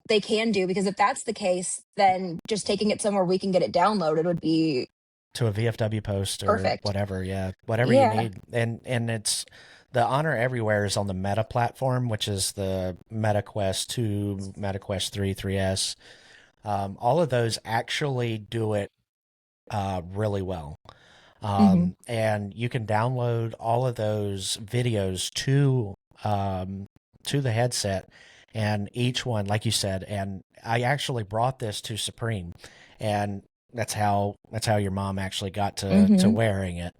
they can do, because if that's the case, then just taking it somewhere we can get it downloaded would be to a VFW post or perfect. whatever, yeah, whatever you Yeah. need. And it's the Honor Everywhere is on the Meta platform, which is the Meta Quest 2, Meta Quest 3, 3S. All of those actually do it really well. Hmm. And you can download all of those videos to the headset, and each one, like you said, and I actually brought this to Supreme, and that's how your mom actually got to Hmm. wearing it.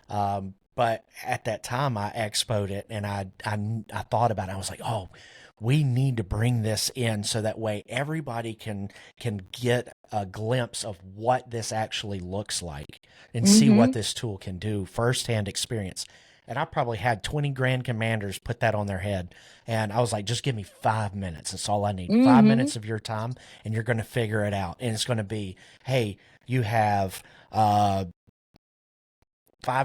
But at that time, I expoed it, and I thought about it. I was like, oh, we need to bring this in so that way everybody can get a glimpse of what this actually looks like and see Hmm. what this tool can do, firsthand experience. And I probably had 20 Grand Commanders put that on their head. And I was like, just give me 5 minutes. That's all I need. 5 Hmm. minutes of your time, and you're going to figure it out. And it's going to be, hey, you have 5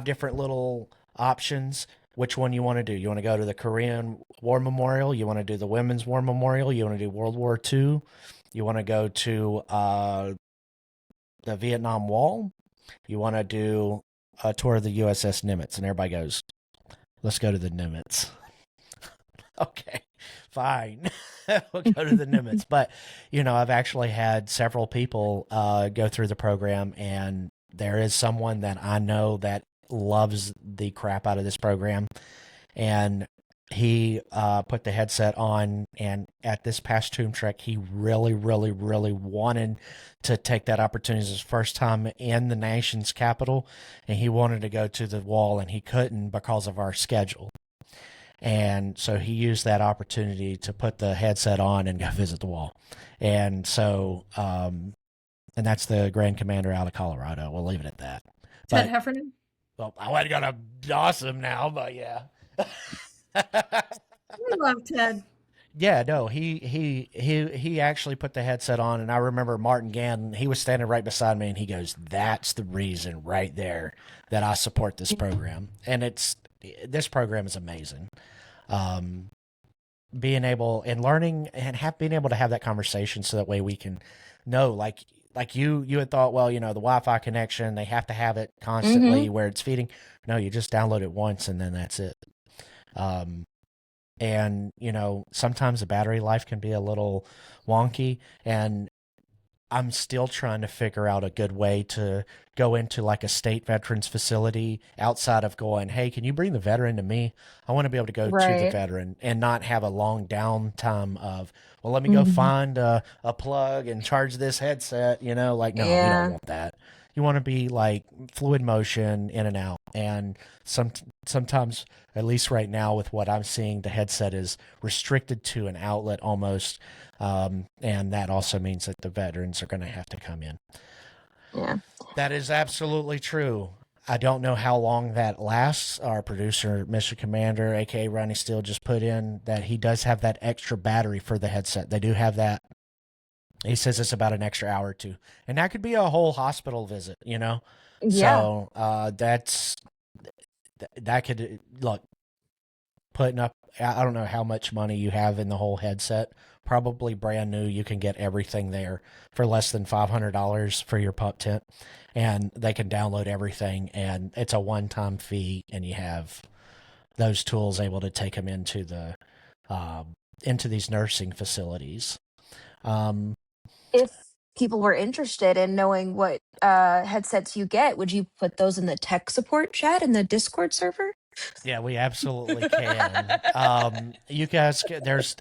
different little options. Which one you want to do? You want to go to the Korean War Memorial? You want to do the Women's War Memorial? You want to do World War II? You want to go to the Vietnam Wall? You want to do a tour of the USS Nimitz? And everybody goes, let's go to the Nimitz. Okay, fine. We'll go to the Nimitz. But, I've actually had several people go through the program, and there is someone that I know that loves the crap out of this program. And he put the headset on, and at this past Tomb Trek, he really, really, really wanted to take that opportunity. It was his first time in the nation's capital, and he wanted to go to the wall, and he couldn't because of our schedule. And so he used that opportunity to put the headset on and go visit the wall. And so, and that's the Grand Commander out of Colorado. We'll leave it at that. Ted But, Heffernan. well, I wasn't going to doss him now, but yeah. I love Ted. Yeah, no, he actually put the headset on, and I remember Martin Gann. He was standing right beside me, and he goes, "That's the reason right there that I support this program." And this program is amazing. Um, Being able and learning and being able to have that conversation, so that way we can know, like you had thought, well, the Wi-Fi connection, they have to have it Mm-hmm. constantly where it's feeding. No, you just download it once, and then that's it. Um, and sometimes the battery life can be a little wonky, and I'm still trying to figure out a good way to go into like a state veterans facility outside of going, hey, can you bring the veteran to me? I want to be able to go to the Right. veteran and not have a long downtime of, well, let me go Hmm. find a plug and charge this headset. Like, no, we don't Yeah. want that. You want to be like fluid motion in and out. And sometimes, at least right now, with what I'm seeing, the headset is restricted to an outlet almost, and that also means that the veterans are going to have to come in. Yeah. That is absolutely true. I don't know how long that lasts. Our producer, Mr. Commander, aka Ronnie Steele, just put in that he does have that extra battery for the headset. They do have that. He says it's about an extra hour or two, and that could be a whole hospital visit. Yeah. So that could look putting up. I don't know how much money you have in the whole headset. Probably brand new. You can get everything there for less than $500 for your pup tent, and they can download everything. And it's a one-time fee, and you have those tools able to take them uh, into these nursing facilities. Um, If people were interested in knowing what headsets you get, would you put those in the tech support chat in the Discord server? Yeah, we absolutely can. You guys,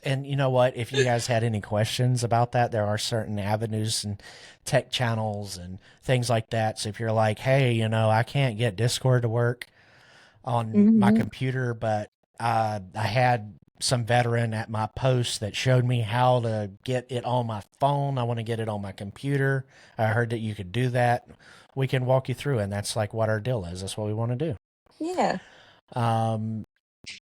and you know what? If you guys had any questions about that, there are certain avenues and tech channels and things like that. So if you're like, hey, I can't get Discord to work on my Hmm. computer, but I had some veteran at my post that showed me how to get it on my phone. I want to get it on my computer. I heard that you could do that. We can walk you through, and that's like what our deal is. That's what we want to do. Yeah. Um,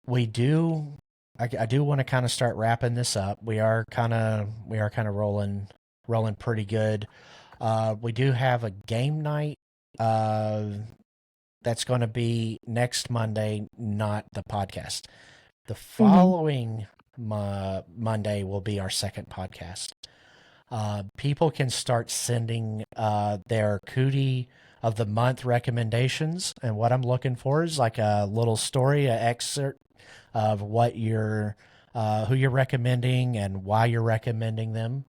we do. I do want to kind of start wrapping this up. We are kind of rolling pretty good. We do have a game night. Uh, that's going to be next Monday, not the podcast. The Hmm. following Monday will be our second podcast. People can start sending their Cootie of the month recommendations, and what I'm looking for is like a little story, an excerpt of what you're, who you're recommending and why you're recommending them,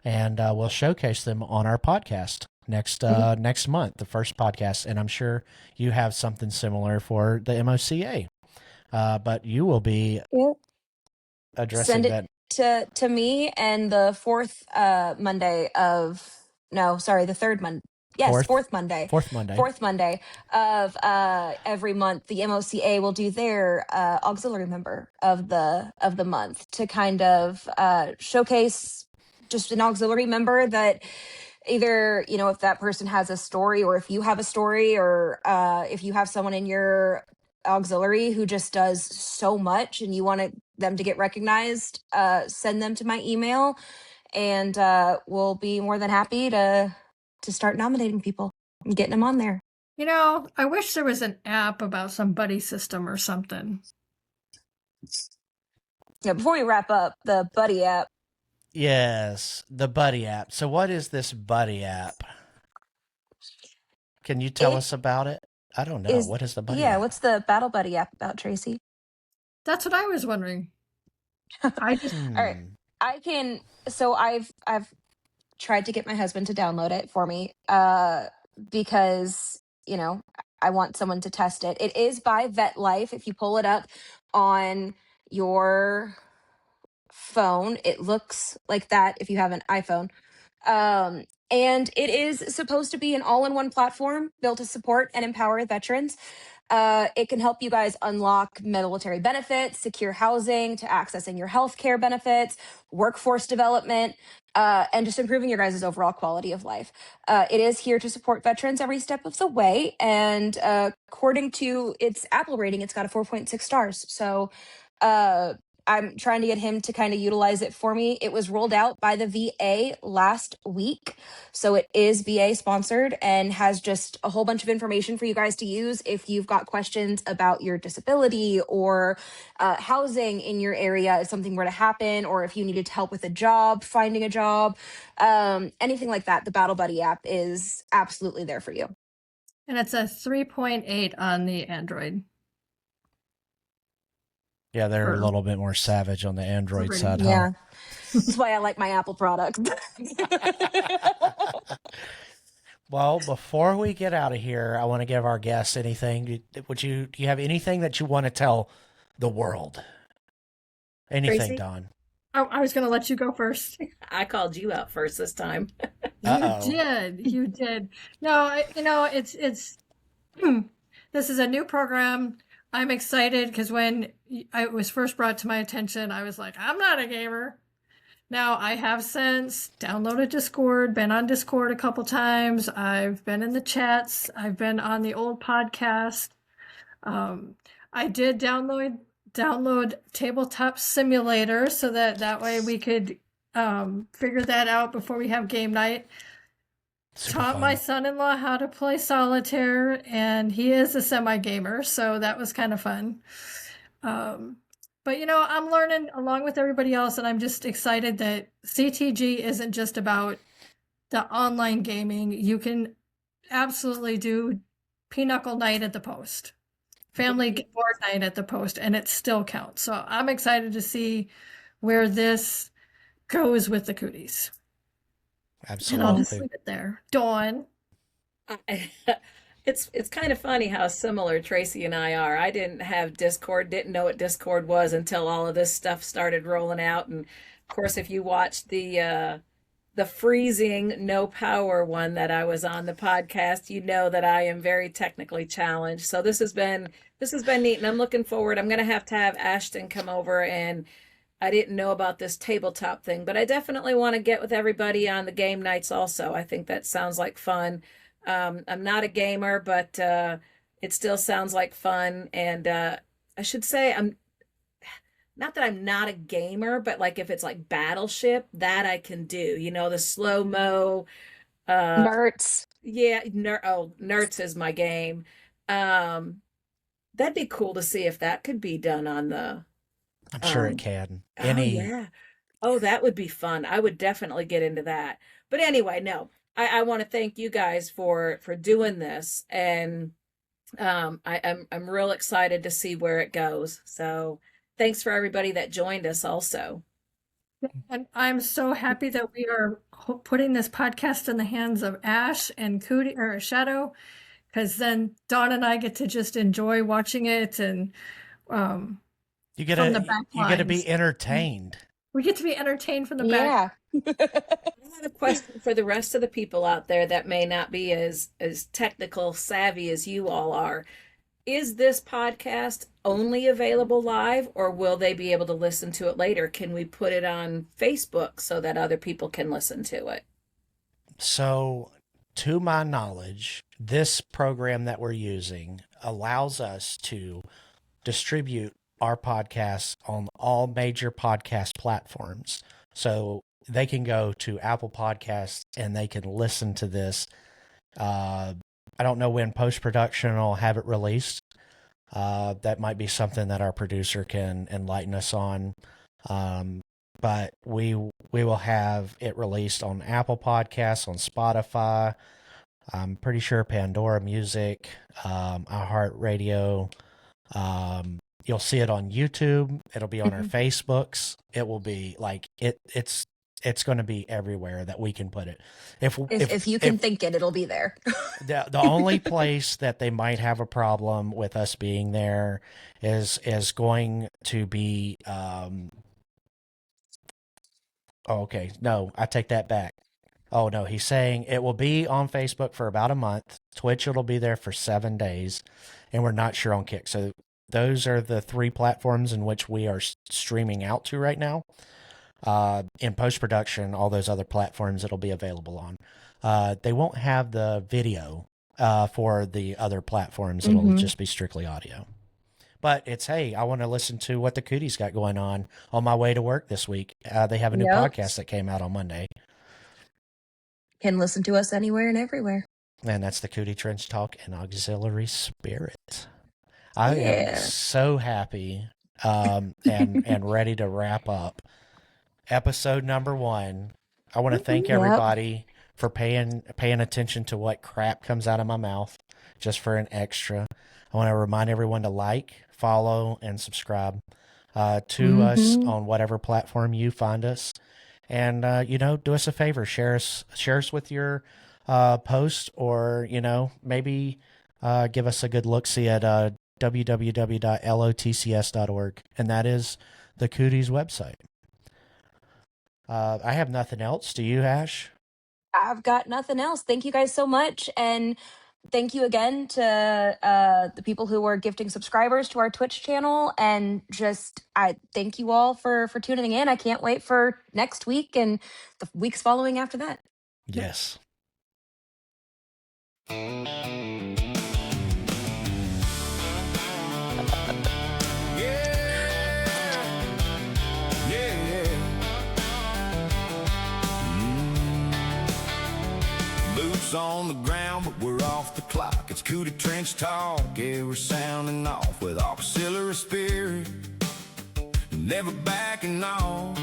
and we'll showcase them on our podcast next month, the first podcast. And I'm sure you have something similar for the MOCA, but you will be Yeah. Send addressing it that to me, and the fourth Monday of no, sorry, the third Monday. Yes, fourth fourth Monday. fourth Monday. Fourth Monday of every month, the MOCA will do their auxiliary member of the month to kind of showcase just an auxiliary member that either, if that person has a story, or if you have a story, or if you have someone in your auxiliary who just does so much and you want them to get recognized, send them to my email, and we'll be more than happy to start nominating people and getting them on there. I wish there was an app about some buddy system or something. Yeah, before we wrap up, the buddy app. Yes, the Buddy app. So, what is this Buddy app? Can you tell It us about it? I don't know. is, What is the Buddy yeah, app? what's the Battle Buddy app about, Tracy? That's what I was wondering. I just All right. Hmm. I've tried to get my husband to download it for me, because I want someone to test it. It is by Vet Life. If you pull it up on your phone, it looks like that if you have an iPhone. And it is supposed to be an all-in-one platform built to support and empower veterans. It can help you guys unlock military benefits, secure housing, to accessing your healthcare benefits, workforce development, and just improving your guys' overall quality of life. It is here to support veterans every step of the way. And according to its Apple rating, it's got a 4.6 stars. So I'm trying to get him to kind of utilize it for me. It was rolled out by the VA last week. So it is VA sponsored and has just a whole bunch of information for you guys to use if you've got questions about your disability or housing in your area if something were to happen, or if you needed help with a job, finding a job, anything like that. The Battle Buddy app is absolutely there for you. And it's a 3.8 on the Android. Yeah, they're a little bit more savage on the Android side, huh? Yeah. That's why I like my Apple product. Well, before we get out of here, I want to give our guests anything. Do you have anything that you want to tell the world? Anything, Tracy? Dawn? I was going to let you go first. I called you out first this time. You did. No, it's this is a new program. I'm excited because when it was first brought to my attention, I was like, I'm not a gamer. Now, I have since downloaded Discord, been on Discord a couple times. I've been in the chats. I've been on the old podcast. I did download Tabletop Simulator so that way we could figure that out before we have game night. Taught my son-in-law how to play solitaire, and he is a semi-gamer, so that was kind of fun. But, I'm learning along with everybody else, and I'm just excited that CTG isn't just about the online gaming. You can absolutely do pinochle night at the post, family board night at the post, and it still counts. So I'm excited to see where this goes with the Cooties. Absolutely. And I'll just leave it there. Dawn. It's kind of funny how similar Tracy and I are. I didn't have Discord, didn't know what Discord was until all of this stuff started rolling out. And of course, if you watched the freezing no power one that I was on the podcast, you know that I am very technically challenged. So this has been neat, and I'm looking forward. I'm going to have Ashton come over, and I didn't know about this tabletop thing, but I definitely want to get with everybody on the game nights also. I think that sounds like fun. I'm not a gamer, but it still sounds like fun. And I should say, I'm not that I'm not a gamer, but like if it's like Battleship, that I can do. The slow-mo. Nerds. Yeah, Nerds is my game. That'd be cool to see if that could be done on the... I'm sure it can. Oh, yeah. Oh, that would be fun. I would definitely get into that. But anyway, no. I want to thank you guys for doing this, and I'm real excited to see where it goes. So thanks for everybody that joined us also. And I'm so happy that we are putting this podcast in the hands of Ash and Cootie or Shadow, because then Dawn and I get to just enjoy watching it, and you get to be entertained. We get to be entertained from the back. Yeah. I have a question for the rest of the people out there that may not be as technical savvy as you all are. Is this podcast only available live, or will they be able to listen to it later? Can we put it on Facebook so that other people can listen to it? So, to my knowledge, this program that we're using allows us to distribute our podcasts on all major podcast platforms. So they can go to Apple Podcasts and they can listen to this. I don't know when post-production will have it released. That might be something that our producer can enlighten us on. But we will have it released on Apple Podcasts, on Spotify. I'm pretty sure Pandora Music, iHeartRadio. You'll see it on YouTube. It'll be on our Facebooks. It will be like it's going to be everywhere that we can put it. If you can think it, it'll be there. The only place that they might have a problem with us being there is going to be. Okay, no, I take that back. Oh no, he's saying it will be on Facebook for about a month. Twitch, it'll be there for 7 days, and we're not sure on Kick. So those are the 3 platforms in which we are streaming out to right now. In post-production, all those other platforms it'll be available on. They won't have the video for the other platforms. It'll just be strictly audio. But it's, hey, I want to listen to what the Cooties got going on my way to work this week. They have a new Yep. podcast that came out on Monday. Can listen to us anywhere and everywhere. And that's the Cootie Trench Talk and Auxiliary Spirit. I am Yeah. so happy and ready to wrap up episode number 1. I want to thank Yep. everybody for paying attention to what crap comes out of my mouth, just for an extra. I want to remind everyone to like, follow, and subscribe to us on whatever platform you find us. And, do us a favor. Share us with your post, or, maybe give us a good look-see at www.lotcs.org. And that is the Cooties website. I have nothing else. Do you, Ash? I've got nothing else. Thank you guys so much. And thank you again to the people who were gifting subscribers to our Twitch channel. And I thank you all for tuning in. I can't wait for next week and the weeks following after that. Yes. Boots on the ground, but we're off the clock. It's Cootie Trench Talk. Yeah, we're sounding off with AuxSILLYry Spirit. Never backing off.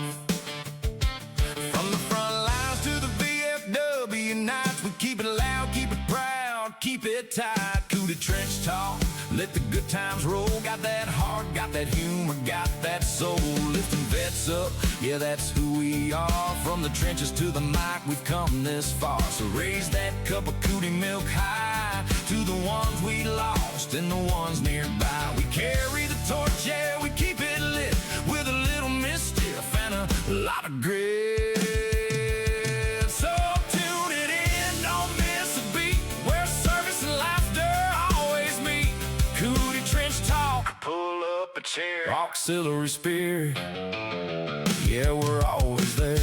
From the front lines to the VFW nights, we keep it loud, keep it proud, keep it tight. Cootie Trench Talk, let the good times roll. Got that heart, got that humor, got that soul. Lifting vets up, yeah, that's who we are. From the trenches to the mic, we've come this far. So raise that cup of cootie milk high to the ones we lost and the ones nearby. We carry the torch, yeah, we keep it lit with a little mischief and a lot of grit. So tune it in, don't miss a beat, where service and laughter always meet. Cootie Trench Talk, pull up a chair. AuxSILLYry Spirit, yeah, we're always there.